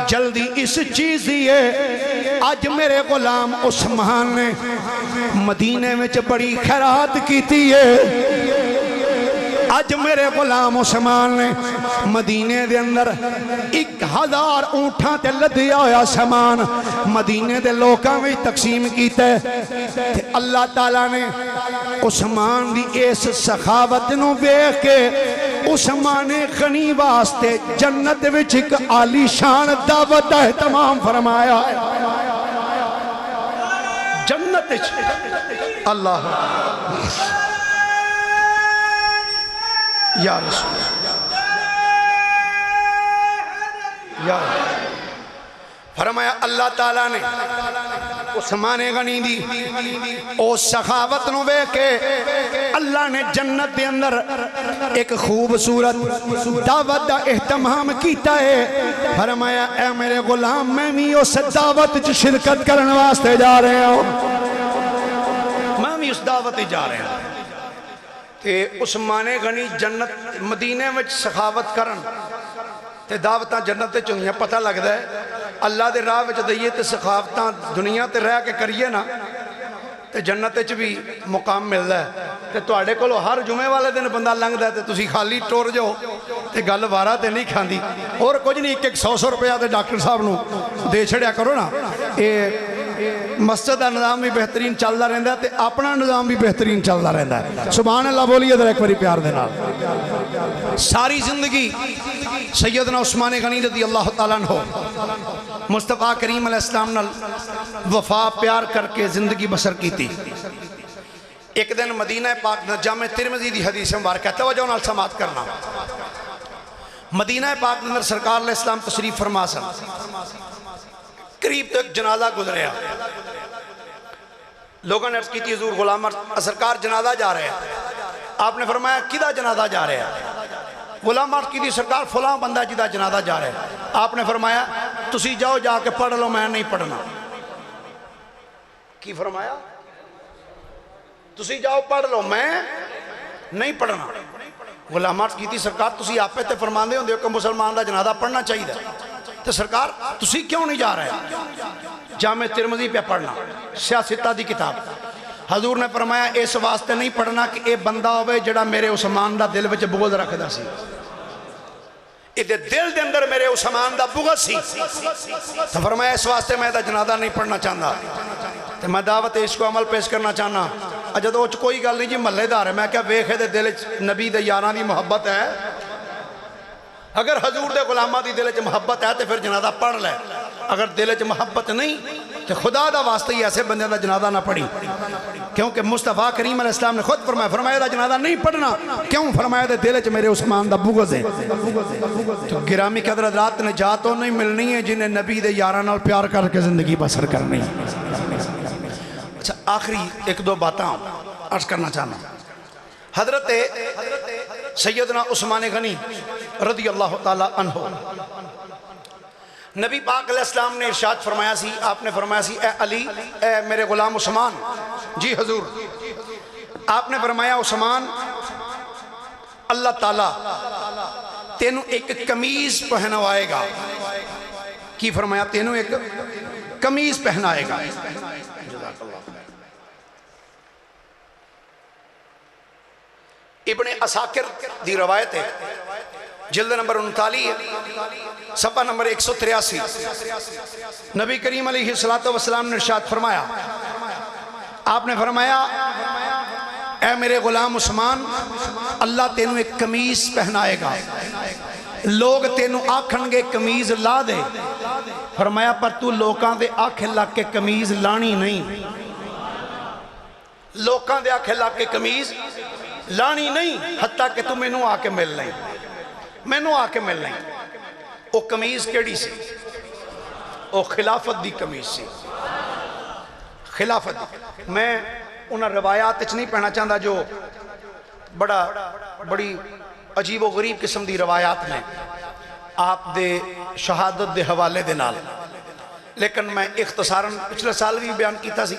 جلدی اس چیز دی ہے آج میرے غلام عثمان نے مدینے میں بڑی خیرات کیتی ہے آج میرے غلام عثمان نے مدینے دے اندر 1000 اونٹاں تے لدیا ہویا سامان مدینے دے لوکاں میں تقسیم کیتا ہے تے اللہ تعالیٰ نے عثمان دی اس سخاوت نو دیکھ کے عثمان غنی واسطے جنت وچ ایک عالی شان دعوت ہے تمام فرمایا جنت وچ اللہ یا رسول یا فرمایا اللہ تعالیٰ نے عثمان غنی دی او سخاوت نو بے کے اللہ نے جنت دے اندر ایک خوبصورت دعوت دا اہتمام کیتا ہے فرمایا اے میرے غلام میں بھی اس دعوت چ شرکت کرنے واسطے جا رہے ہوں میں بھی اس دعوت جا رہے ہوں تے عثمان غنی جنت مدینے میں سخاوت کرن تے دعوتاں جنت تے چنگیاں پتہ لگتا ہے اللہ دے راہ وچ دئیے تے سخاوتاں دنیا تے رہ کے کریے نا تے جنت وچ بھی مقام ملدا ہے تے تواڈے کولوں ہر جمعے والے دن بندہ لنگدا ہے تے تسی خالی ٹور جاؤ تے گل وارا تے نہیں کھاندی اور کچھ نہیں 100 روپیہ تے ڈاکٹر صاحب نو دے چھڑیا کرو نا اے مسجد کا نظام بھی بہترین چلتا رہتا ہے تے اپنا نظام بھی بہترین چلتا رہتا ہے سبحان اللہ بولیے ذرا ایک باری پیار دے نال ساری زندگی سیدنا عثمان غنی رضی اللہ تعالیٰ عنہ مصطفیٰ کریم علیہ السلام نال وفا پیار کر کے زندگی بسر کی تھی ایک دن مدینہ پاک جامع ترمذی دی حدیث مبارکہ توجہ نال سماعت کرنا مدینہ پاک اندر سرکار علیہ السلام تشریف فرما سن قریب تو ایک جنازہ گزریا لوگوں نے عرض کی تھی حضور غلام سرکار جنازہ جا رہے ہیں آپ نے فرمایا کدھا جنازہ جا رہے ہیں غلام عرض کی تھی سرکار فلاں بندہ جدہ جنازہ جا رہے ہیں آپ نے فرمایا تسی جاؤ جا کے پڑھ لو میں نہیں پڑھنا کی فرمایا تسی جاؤ پڑھ لو میں نہیں پڑھنا غلام عرض کی تھی سرکار تسی آپ تے فرمان دے ہوں کہ مسلمان دا جنازہ پڑھنا چاہیے تو سرکار تسی کیوں نہیں جا رہے جامع ترمذی پہ پڑھنا سیاستہ دی کتاب حضور نے فرمایا اس واسطے نہیں پڑھنا کہ اے بندہ ہوئے جڑا میرے عثمان دا دل وچ بغض رکھ دا سی اے دل دے اندر میرے عثمان دا بغض سی تو فرمایا اس واسطے میں دا جنازہ نہیں پڑھنا چاہتا تو میں دعوت عشق و عمل پیش کرنا چاہنا اجد وہ کوئی گل نہیں جی محلے دار ہے میں کیا ویکھے دے دل نبی دے یاراں دی محبت ہے اگر حضور دے غلامہ دی دل چ محبت ہے تو پھر جنازہ پڑھ لے اگر دل چ محبت نہیں تو خدا دا واسطہ ہی ایسے بندے دا جنازہ نہ پڑھی کیونکہ مصطفیٰ کریم علیہ السلام نے خود فرمایا دا جنازہ نہیں پڑھنا کیوں فرمایا دے دل چ میرے عثمان دا بغض ہے تو گرامی قدر حضرات نے جا تو نہیں ملنی ہے جنہیں نبی دے یاراں نال پیار کر کے زندگی بسر کرنی اچھا آخری ایک دو باتاں عرض کرنا چاہنا حضرت سیدنا عثمان غنی رضی اللہ تعالیٰ عنہ نبی پاک علیہ السلام نے ارشاد فرمایا سی آپ نے فرمایا سی اے علی اے میرے غلام عثمان جی حضور آپ نے فرمایا عثمان اللہ تعالیٰ تینوں ایک قمیض پہنوائے گا کی فرمایا تینوں ایک قمیض پہنائے گا ابن عساکر دی روایت ہے جلد نمبر 39 صفحہ نمبر 183 نبی کریم علیہ السلام نے ارشاد فرمایا آپ نے فرمایا اے میرے غلام عثمان اللہ تینوں ایک قمیض پہنائے گا لوگ تینوں آکھن گے قمیض لا دے فرمایا پر تو لوکاں دے آکھے لگ کے قمیض لانی نہیں لوکاں دے آکھے لگ کے قمیض لانی نہیں حتیٰ کہ تو مینوں آ کے مل لیں مینوں آ کے مل لیں وہ قمیض کیڑی سی وہ خلافت دی قمیض سی خلافت دی میں انہاں روایات اچھ نہیں پہنا چاہتا جو بڑی عجیب و غریب قسم دی روایات میں آپ دے شہادت دے حوالے دے نال لیکن میں اختصاراً پچھلے سال بھی بیان کیتا سی،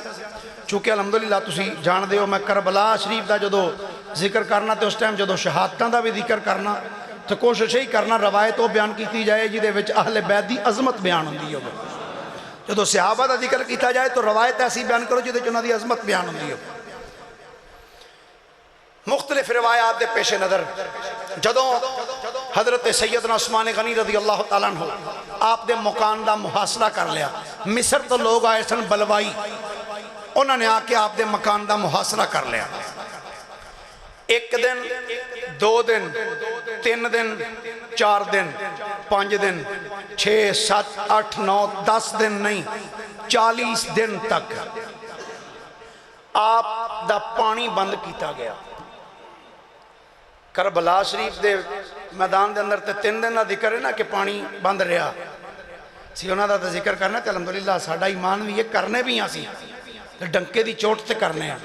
چونکہ الحمدللہ تسی جان دے ہو میں کربلا شریف دا جدو ذکر کرنا تے اس ٹائم جدو شہادتاں دا بھی ذکر کرنا تو کوشش ہی کرنا روایت وہ بیان کیتی جائے جی دے وچ اہل بیت دی عظمت بیان ہوندی ہو، جدو صحابہ دا ذکر کیتا جائے تو روایت ایسی بیان کرو جی دے چنہ دی عظمت بیان ہوندی ہو۔ مختلف روایات دے پیش نظر جدو حضرت سیدنا عثمان غنی رضی اللہ تعالیٰ عنہ آپ دے مکان دا محاصرہ کر لیا، مصر تو لوگ آئے سن بلوائی، انہوں نے آکے آپ دے مکان دا محاصرہ کر لیا، 1 دن 2 دن 3 دن 4 دن 5 دن 6 7 8 9 10 دن نہیں 40 دن تک آپ دا پانی بند کیتا گیا۔ کربلا شریف دے میدان دے اندر تے 3 دن دا ذکر ہے نا کہ پانی بند رہا سی، انہاں دا ذکر کرنا تے الحمدللہ ساڑھا ایمان بھی یہ کرنے بھی ہاں سی ڈنکے دی چوٹ تے کرنے ہیں،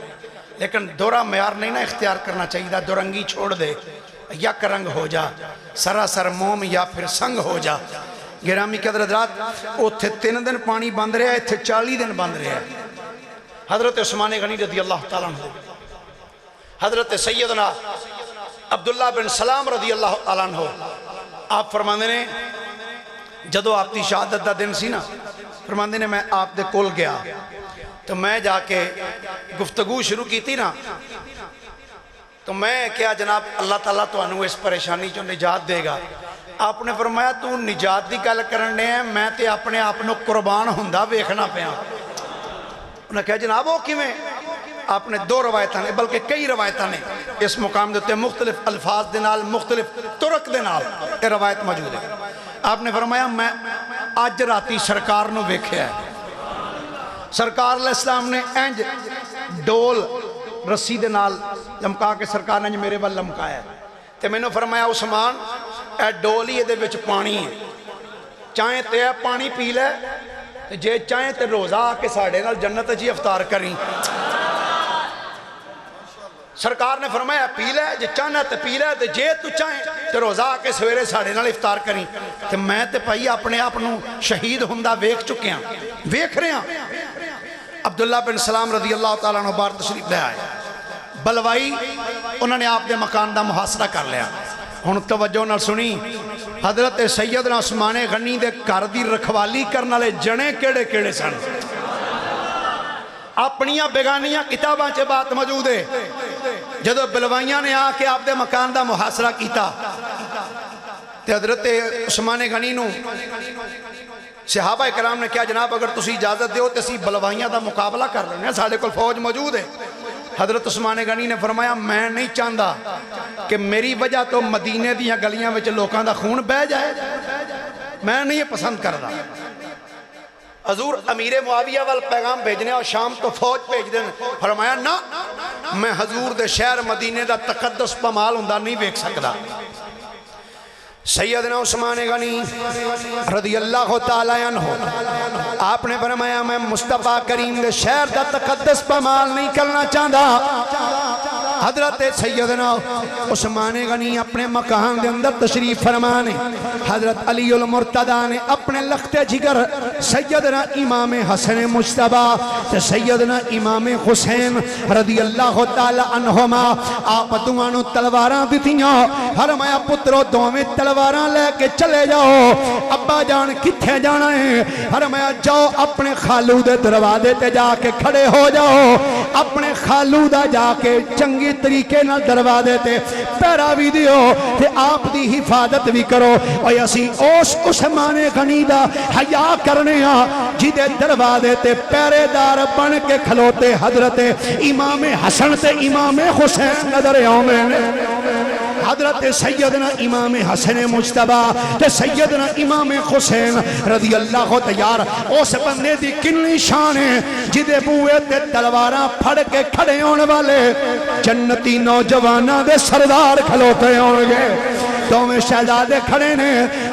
لیکن دورہ معیار نہیں نا اختیار کرنا چاہیے، دورنگی چھوڑ دے یک رنگ ہو جا، سراسر موم یا پھر سنگ ہو جا۔ گرامی قدر حضرات اتھے 3 دن پانی بند رہا ہے، اتھے 40 دن بند رہا ہے۔ حضرت عثمان غنی رضی اللہ تعالیٰ عنہ، حضرت سیدنا عبداللہ بن سلام رضی اللہ تعالیٰ عنہ، آپ فرماندے نے جدو آپ دی شہادت دا دن سی نا، فرماندے نے میں آپ دے کول گیا تو میں جا کے گفتگو شروع کی تھی نا، تو میں کیا جناب اللہ تعالیٰ تو انہوں اس پریشانی جو نجات دے گا، آپ نے فرمایا تو نجات دی گل کرنے ہیں، میں تے اپنے آپنوں قربان ہندہ ویکھنا پیا۔ انہوں نے کہا جناب وہ کیویں؟ آپ نے 2 روایتاں نے بلکہ کئی روایتاں نے اس مقام دیتے مختلف الفاظ دنال مختلف طرق دنال یہ روایت موجود ہے۔ آپ نے فرمایا میں آج راتی سرکار نو ویکھیا ہے، سرکار علیہ السلام نے انج ڈول رسی دنال لمکا کے سرکار نے میرے وال لمکایا ہے، تے میں نے فرمایا عثمان اے ڈول ہی دے وچ پانی ہے، چاہیں تے پانی پی لے جے چاہیں تے روزہ آکے ساڑھے نال جنت جی افطار کریں۔ سرکار نے فرمایا پی لے جے چاہنا تے پی لے تے جے تو چاہیں تے روزہ آکے سویرے ساڑھے نال افطار کریں۔ تے میں تے پائی اپنے اپنوں شہید ہندہ ویکھ چکے ہیں، ویکھ رہے ہیں۔ عبداللہ بن سلام رضی اللہ تعالیٰ عنہ بار تشریف لے آئے، بلوائی انہوں نے آپ دے مکان دا محاصرہ کر لیا۔ ہن توجہ نہ سنی، حضرت سیدنا عثمان غنی دے گھر دی رکھوالی کرنے والے جنے کیڑے کیڑے سن، اپنیاں بیگانیاں کتاباں چے بات موجود ہے۔ جدو بلوائیاں نے آ کے آپ دے مکان دا محاصرہ کیتا تے حضرت عثمان غنی نو صحابہ کرام نے کیا جناب اگر تسی اجازت دیو تے سی بلوائیاں دا مقابلہ کر رہے ہیں، ساڑھے کل فوج موجود ہے۔ حضرت عثمان غنی نے فرمایا میں نہیں چاہتا کہ میری وجہ تو مدینے دیاں گلیاں وچ لوکاں دا خون بہ جائے، میں نہیں یہ پسند کر رہا۔ حضور امیر معاویہ وال پیغام بھیجنے اور شام تو فوج بھیج دیں، فرمایا نا میں حضور دے شہر مدینے دا تقدس پمال ہندہ نہیں ویکھ سکتا۔ سیدنا عثمان غنی رضی اللہ تعالیٰ عنہ آپ نے فرمایا میں مصطفیٰ کریم دے شہر دا تقدس پمال نہیں کرنا چاہتا۔ حضرت سیدنا عثمان غنی اپنے مکان دے اندر تشریف فرمانے، حضرت علی المرتضیٰ نے اپنے لخت جگر سیدنا امام حسن مجتبیٰ سیدنا امام حسین رضی اللہ تعالی عنہما آپ دوانوں تلواراں دیتیاں، فرمایا پترو دوویں تلواراں لے کے چلے جاؤ، ابا جان کتھے جانا ہے؟ فرمایا جاؤ اپنے خالو دے دروازے تے جا کے کھڑے ہو جاؤ، اپنے خالو دا جا کے چنگی طریقے نہ دروازے تے پیرا بھی دیو تے آپ دی حفاظت بھی کرو، اور اسی اس عثمان غنی دا حیا کرنے ہاں جدے دروازے تے پیرے دار بن کے کھلوتے حضرت امام حسن تے امام حسین نظر آمین۔ حضرت سیدنا امام حسن مجتبیٰ تے سیدنا امام حسین رضی اللہ تیار اس بندے دی کنی شان ہے جدے بوئے تے تلواراں پھڑ کے کھڑے ہونے والے جنتی نوجوانہ دے سردار کھلوتے ہوں گے۔ دوویں شہزادے کھڑے نے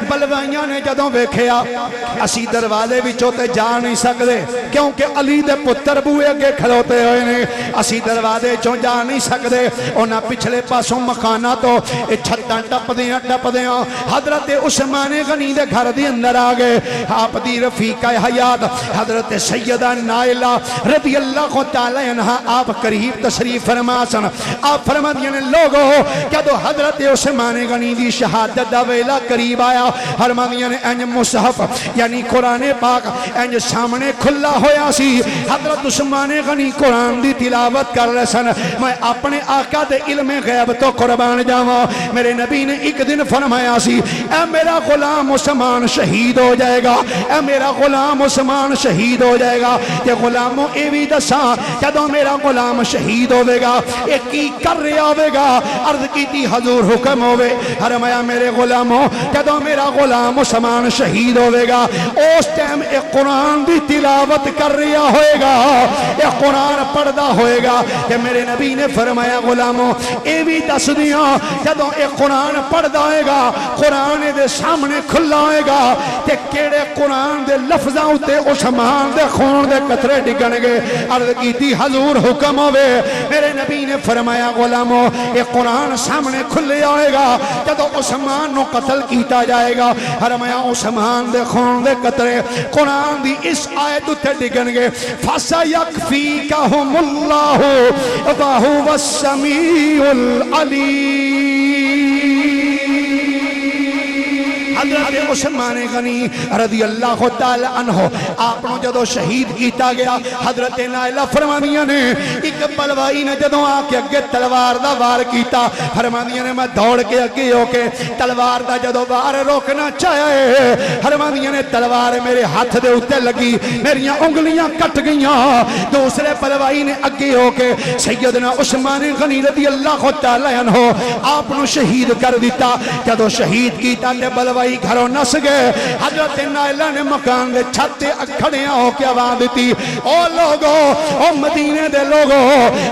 بلوائیاں نے جدوں ویکھیا اسی دروازے وچوں تے جا نہیں سکدے کیونکہ علی دے پتر بوئے اگے کھلوتے ہوئے نے اسی دروازے چوں جا نہیں سکدے انہاں پچھلے پاسوں مکانہ تو چھتاں ٹپدیاں حضرت عثمان غنی دے گھر دی اندر آگئے آپ دی رفیقہ حیات حضرت سیدہ نائلہ رضی اللہ تعالی عنہ آپ قریب تشریف فرما سن آپ فرما دیا نے لوگو جدو حضرت عثمان غنی دی شہادت دا ویلا قریب آیا فرما دیا نے انج مصحف یعنی قرآن پاک انج سامنے کھلا ہویا سی حضرت عثمان غنی قرآن دی تلاوت کر رہے سن میں اپنے آقا دے علم غیب تو قربان جاواں میرے نبی نے ایک دن فرمایا سی اے میرا غلام عثمان شہید ہو جائے گا اے میرا غلام عثمان شہید ہو جائے گا کہ غلاموں اے بھی دساں جدوں میرا غلام شہید ہوئے گا ایک کی کر رہا ہوئے گا عرض کی تھی حضور حکم ہوئے فرمایا میرے غلاموں جدوں میرا غلام عثمان شہید ہوئے گا اس ٹائم ایک قرآن دی تلاوت کر رہا ہوئے گا ایک قرآن پڑھدا ہوئے گا کہ میرے نبی نے فرمایا غلاموں اے بھی دس دیاں جدوں ایک قرآن پڑھدا ہوئے گا قرآن دے سامنے کھلا ہوئے گا کہ کیڑے قرآن دے لفظاں اتے عثمان دے خون دے قطرے ڈگن گے عرض کی تھی حضور حکم ہوئے میرے نبی نے فرمایا غلاموں یہ قرآن سامنے کھلے آئے گا جب عثمان نو قتل کیتا جائے گا فرمایا عثمان دے خون دے قطرے قرآن دی اس آیت اتے ڈگن گے فَسَيَكْفِيكَهُمُ اللَّهُ وَهُوَ السَّمِيعُ الْعَلِيمُ حضرت عثمان غنی رضی اللہ تعالی عنہ آپ نے جدو شہید کیتا گیا حضرت نائلہ فرمانیاں نے ایک بلوائی نے جدو آکے اگے تلوار دا وار کیتا فرمانیاں نے میں دوڑ کے اگے ہو کے تلوار دا جدو وار روکنا چاہے فرمانیاں نے تلوار میرے ہاتھ دے اتے لگی میریاں انگلیاں کٹ گئیاں دوسرے بلوائی نے اگے ہو کے سیدنا عثمان غنی رضی اللہ تعالی عنہ آپ نے شہید کر دیتا جدو شہید کیتا تے بلوائی گھروں نس گئے حضرت نائلہ نے مکان دے چھتے کھڑیاں ہو کے آواز دیتی او لوگو او مدینے دے لوگو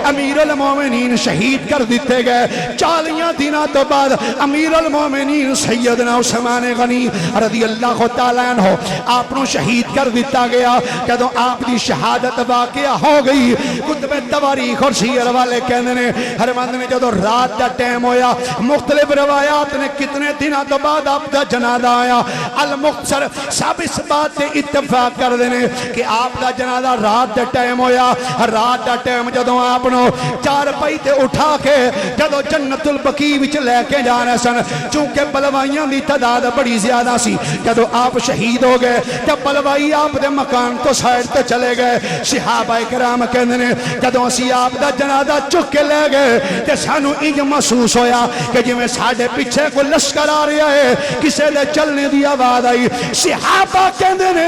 امیر المومنین شہید کر دیتے گئے 40 دنوں تو بعد امیر المومنین سیدنا عثمان غنی رضی اللہ تعالی عنہ آپ نے شہید کر دیتا گیا جدوں آپ دی شہادت واقعہ ہو گئی کتب تواریخ اور سیر والے کہنے نے ہر مند نے جدوں رات دا ٹائم ہویا مختلف روایات نے کتنے دنوں تو بعد آپ دا جنازہ آیا المختصر سب اس بات تے اتفاق کر دینے کہ آپ دا جنازہ رات دا ٹائم ہویا رات دا ٹائم جدوں آپ نو 4 پئی تے اٹھا کے جدوں جنت البقیع وچ لے کے جانے سن چونکہ بلوائیاں دی تعداد بڑی زیادہ سی جدوں آپ شہید ہو گئے تے بلوائی آپ دے مکان تو سائڈ تے چلے گئے صحابہ کرام کہندے نے جدوں اسی آپ دا جنازہ چک کے لے گئے تے سانو انج محسوس ہویا کہ جویں ساڈے پیچھے کوئی لشکر آ رہا ہے کسے دے چلنے دی آواز آئی صحابہ کہندے نے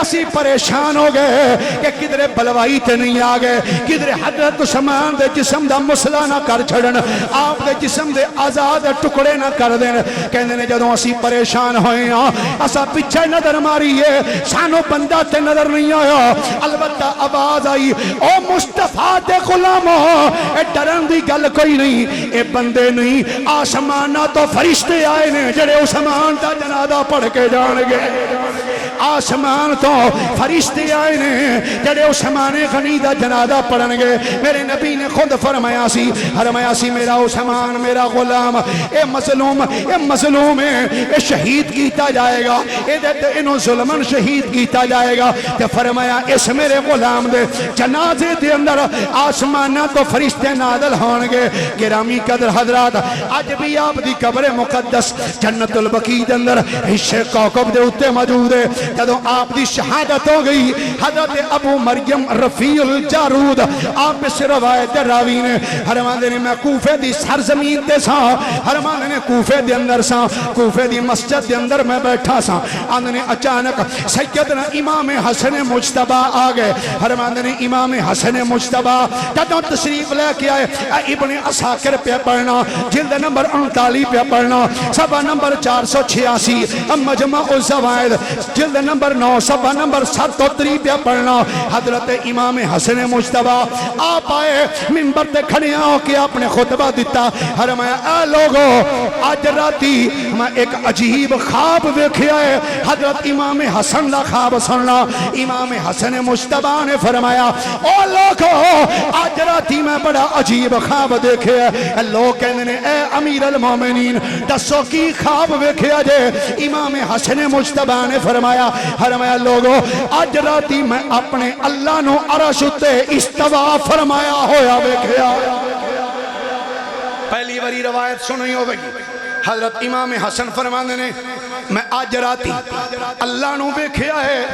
اسی پریشان ہو گئے کہ کدھر بلوائی تے نہیں آ گئے کدھر حضرت عثمان دے جسم دا مسئلہ نہ کر چھڑن آپ دے جسم دے آزاد ٹکڑے نہ کر دین کہندے نے جدوں اسی پریشان ہوئے ہاں اسا پیچھے نظر ماری ہے سانو بندہ تے نظر نہیں آیا البتہ آواز آئی او مصطفیٰ دے غلاموں اے ڈرن دی گل کوئی نہیں اے بندے نہیں آسمانہ تو فرشتے آئے نے جڑے عثمان دا جنازہ پڑھ کے جان گے آسمان تو فرشتے آئے نے جڑے عثمان غنی دا جنازہ پڑھن گے میرے نبی نے خود فرمایا سی میرا عثمان میرا غلام اے مظلوم ہے اے شہید کیتا جائے گا اے دیتے انہوں ظلمن شہید کیتا جائے گا تے فرمایا اس میرے غلام دے جنازے دے اندر آسمانہ تو فرشتے نازل ہون گے گرامی قدر حضرات آج بھی آپ دی قبر مقدس جنت البقیع دے اندر حصے کوکب دے اتے موجود ہے جدوں آپ دی شہادت ہو گئی حضرت ابو مریم رفیع الجارود آپ اس روایت راوی نے فرماندے نے میں کوفے دی سرزمین تے سا فرماندے نے کوفے دے اندر سا کوفے دی مسجد دے اندر میں بیٹھا سا آندے اچانک سیدنا امام حسن مجتبی آ گئے فرماندے نے امام حسن مجتبی جدوں تشریف لے کے آئے ابن عساکر پہ پڑھنا جلد نمبر 39 پہ پڑھنا صفحہ نمبر 486 مجمع الزوائد جلد جلد نمبر 9 صفحہ نمبر 7 پہ پڑھنا. حضرت امام حسن مجتبی آپ آئے منبر تے کھڑے ہو کے اپنے خطبہ دیتا. فرمایا اے لوگو آج راتی میں ایک عجیب خواب دیکھیا ہے. حضرت امام حسن دا خواب سننا. امام حسن مجتبی نے فرمایا او لوگو آج راتی میں بڑا عجیب خواب دیکھے ہے. لوگ کہنے نے اے امیر المومنین دسو کی خواب دیکھیا جے. امام حسن مجتبی نے فرمایا لوگو آج راتی میں اپنے اللہ نو عرش تے استوا فرمایا ہویا دیکھیا. پہلی باری روایت سنی ہوگی. حضرت امام حسن فرمانے نے میں آج راتی اللہ نو دیکھیا ہے.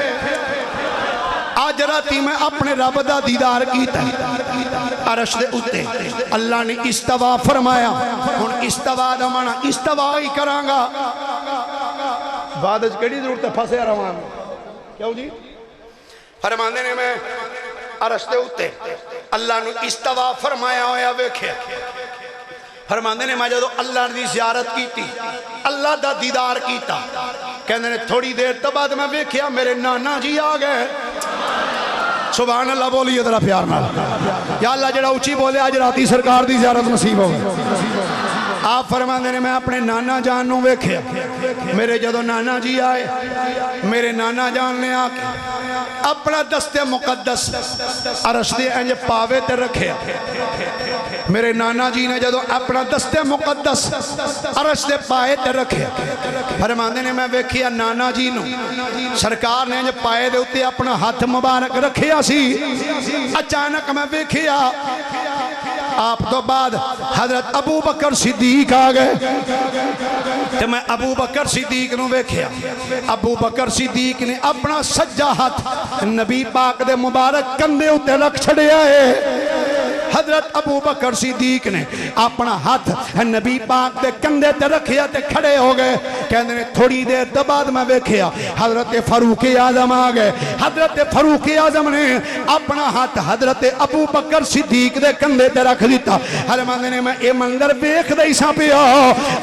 آج راتی میں اپنے رب دا دیدار کیتا ہے. عرش دے اتے اللہ نے استوا فرمایا. ہن استوا دا معنی استوا ہی کرانگا. بعد اج کیڑی ضرورت ہے پھسے روان کیوں جی. فرماندے نے میں عرش دے اتے اللہ نے استوا فرمایا ہویا ویکھیا. فرماندے نے میں جدو اللہ دی زیارت کیتی اللہ دا دیدار کیتا. کہندے نے تھوڑی دیر تو بعد میں ویکھیا میرے نانا جی آ گئے. سبحان اللہ بولیے ذرا پیار نال. یا اللہ جڑا اونچی بولے آج راتی سرکار دی زیارت نصیب ہو. آپ فرماندے نے میں اپنے نانا جان نو ویکھیا. میرے جدو نانا جی آئے میرے نانا جان نے آ کے اپنا دست مقدس عرش دے انج پاوے تے رکھیا. میرے نانا جی نے جدو اپنا دست مقدس عرش دے پائے تے رکھیا. فرماندے نے میں ویکھیا نانا جی نو سرکار نے انج پائے دے اتے اپنا ہاتھ مبارک رکھیا سی. اچانک میں ویکھیا آپ تو بعد حضرت ابو بکر صدیق آ گئے. تو میں ابو بکر صدیق نو ویکھیا. ابو بکر صدیق نے اپنا سجا ہاتھ نبی پاک دے مبارک کندے اتے رکھ چھڑیا ہے. حضرت ابو بکر صدیق نے اپنا ہاتھ نبی پاک دے کندے تے رکھیا تے کھڑے ہو گئے. کہنے نے تھوڑی دیر تو بعد میں ویکھیا حضرت فاروق اعظم آ گئے. حضرت فاروق اعظم نے اپنا ہاتھ حضرت ابو بکر صدیق دے کندے تے رکھ دیتا. فرماندے نے میں اے منظر ویکھ دے سا پیا.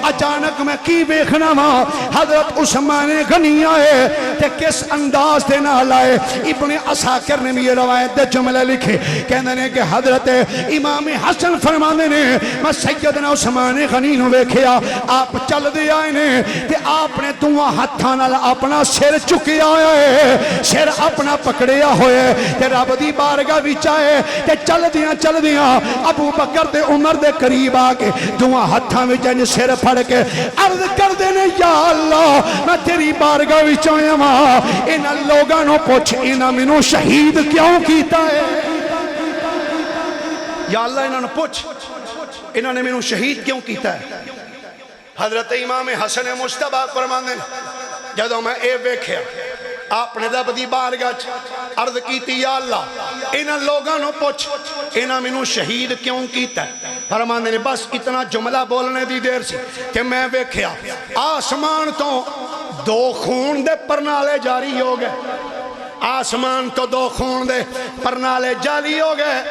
اچانک میں کی ویکھنا وا حضرت عثمان غنی آئے تے کس انداز دے نال آئے. ابن عساکر نے بھی یہ روایت دے جملے لکھے. کہنے نے کہ حضرت امام حسن فرمانے نے میں سیدنا عثمان غنی نو ویکھیا آپ چل دے آئے نے تے آپ نے دعا ہتھاں نال اپنا سر چکیا ہے. سر اپنا پکڑیا ہوئے تے رب دی بارگاہ وچ آئے تے چل دیاں ابو بکر تے عمر دے قریب آ کے دعا ہتھاں وچ انج سر پھڑ کے عرض کر دے نے یا اللہ میں تیری بارگاہ وچ آیا ہاں. انہاں لوگاں نو پوچھ انہاں مینوں شہید کیوں کیتا ہے. یا اللہ انہوں نے پوچھ انہوں نے مینوں شہید کیوں کیتا ہے. حضرت امام حسن مجتبی فرماندے جدوں میں اے ویکھیا آپ نے رب دی بارگاہ عرض کیتی یا اللہ انہاں لوگاں نو پوچھ انہاں مینوں شہید کیوں کیتا ہے. فرماندے نے بس اتنا جملہ بولنے دی دیر سی کہ میں ویکھیا آسمان تو 2 خون دے پرنالے جاری ہو گئے. آسمان تو 2 خون دے پرنالے جاری ہو گئے.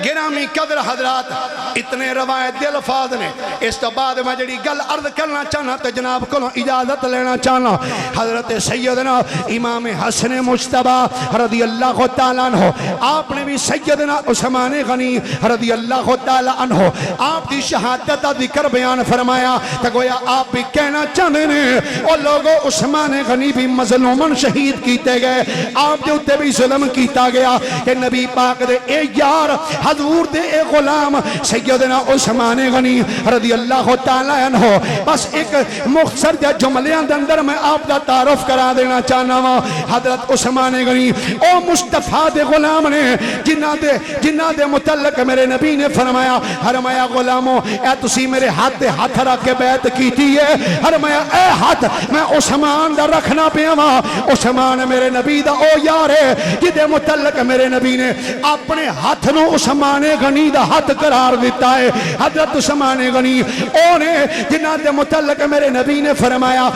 گرامی قدر حضرات اتنے روایت دے الفاظ نے. اس تو بعد میں جڑی گل عرض کرنا چاہنا تو جناب کو اجازت لینا چاہنا. حضرت سیدنا امام حسن مجتبی رضی اللہ تعالیٰ عنہ آپ نے بھی سیدنا عثمان غنی رضی اللہ تعالیٰ عنہ آپ دی شہادت دا ذکر بیان فرمایا. تو گویا آپ بھی کہنا چاہنے نے اور لوگوں عثمان غنی بھی مظلومن شہید کیتے گئے. آپ دے اتے بھی ظلم کیتا گیا کہ نبی پاک دے اے یار حضور دے اے غلام سیدنا عثمان غنی رضی اللہ تعالیٰ عنہ. بس ایک مختصر جا جملیاں دے اندر میں آپ دا تعارف کرا دینا چاہنا ہوں. حضرت عثمان غنی او مصطفیٰ دے غلام نے جنہ دے متعلق میرے نبی نے فرمایا غلاموں اے تسی میرے ہاتھ رکھ کے بیعت کیتی ہے. فرمایا اے ہاتھ میں عثمان دا رکھنا پیا وا. عثمان میرے نبی دا او یار ہے جدے متعلق میرے نبی نے اپنے ہاتھ نو عثمان غنی دا ہاتھ قرار دیتا ہے. حضرت عثمان غنی اونے جنہاں دے متعلق میرے نبی نے فرمایا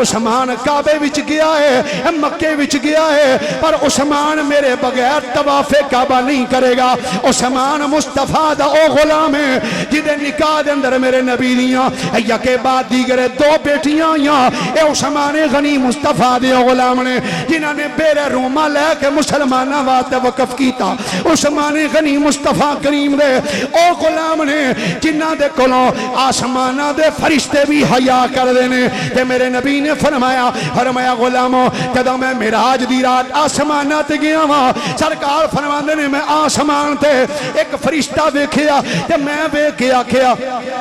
عثمان کعبے وچ گیا ہے, مکے وچ گیا ہے, پر عثمان میرے بغیر طواف کعبہ نہیں کرے گا. عثمان مصطفیٰ دا او غلام ہے جدے نکاح دے اندر میرے نبی دیاں یکے بعد دیگر دو بیٹیاں آئیاں. اے عثمان غنی مصطفیٰ دے غلام نے جنہاں نے بیر روما لے کے مسلمانہ واسطے وقف کیتا. عثمان غنی مصطفیٰ کریم دے او غلام نے جنہاں دے کولوں آسمانہ دے فرشتے بھی حیا کر دینے. تے میرے نبی نے فرمایا غلاموں جدوں میں معراج دی رات آسمانہ تے گیا ہاں, سرکار فرماندے نے میں آسمان تے ایک فرشتہ ویکھیا تے میں ویکھ کے آکھیا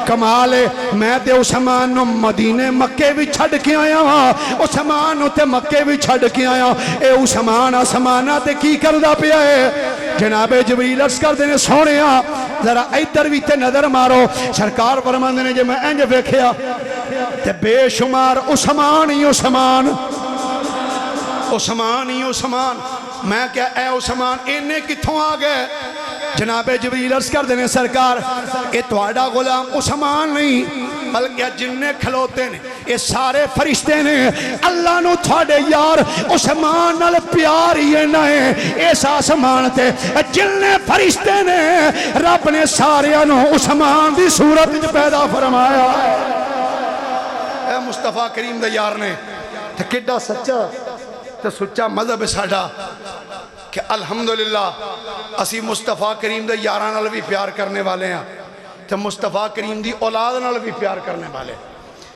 کمال ہے, میں تے عثمان نو مدینے مکے بھی چھڑ کے آیا ہاں, عثمان نو تے مکے بھی چھڑ کے آیا. اے عثمان آسمانہ تے کی کردا پیا ہے؟ جناب جبریل عرض کر دینے سونیا ذرا ادھر بھی تے نظر مارو. سرکار فرماندے نے جے میں انج ویکھیا تے بے شمار عثمان ہی عثمان, عثمان ہی عثمان. میں کیا اے عثمان انہیں کتھوں آ گئے؟ جناب جبریل عرض کر دینے سرکار اے تواڈا غلام عثمان نہیں بلکہ جننے کھلوتے نے یہ سارے فرشتے نے. اللہ نو تھوڑے یار عثمان نال پیار ہی نہ ہے اس آسمان تے جننے فرشتے نے رب نے سارے نو عثمان دی صورت پیدا فرمایا. اے مصطفیٰ کریم دے یار نے تے کڈا سچا تے سچا مذہب ہے ساڈا کہ الحمدللہ اسی مصطفیٰ کریم دے یاراں نال بھی پیار کرنے والے ہیں تے مصطفیٰ کریم دی اولاد نال بھی پیار کرنے والے.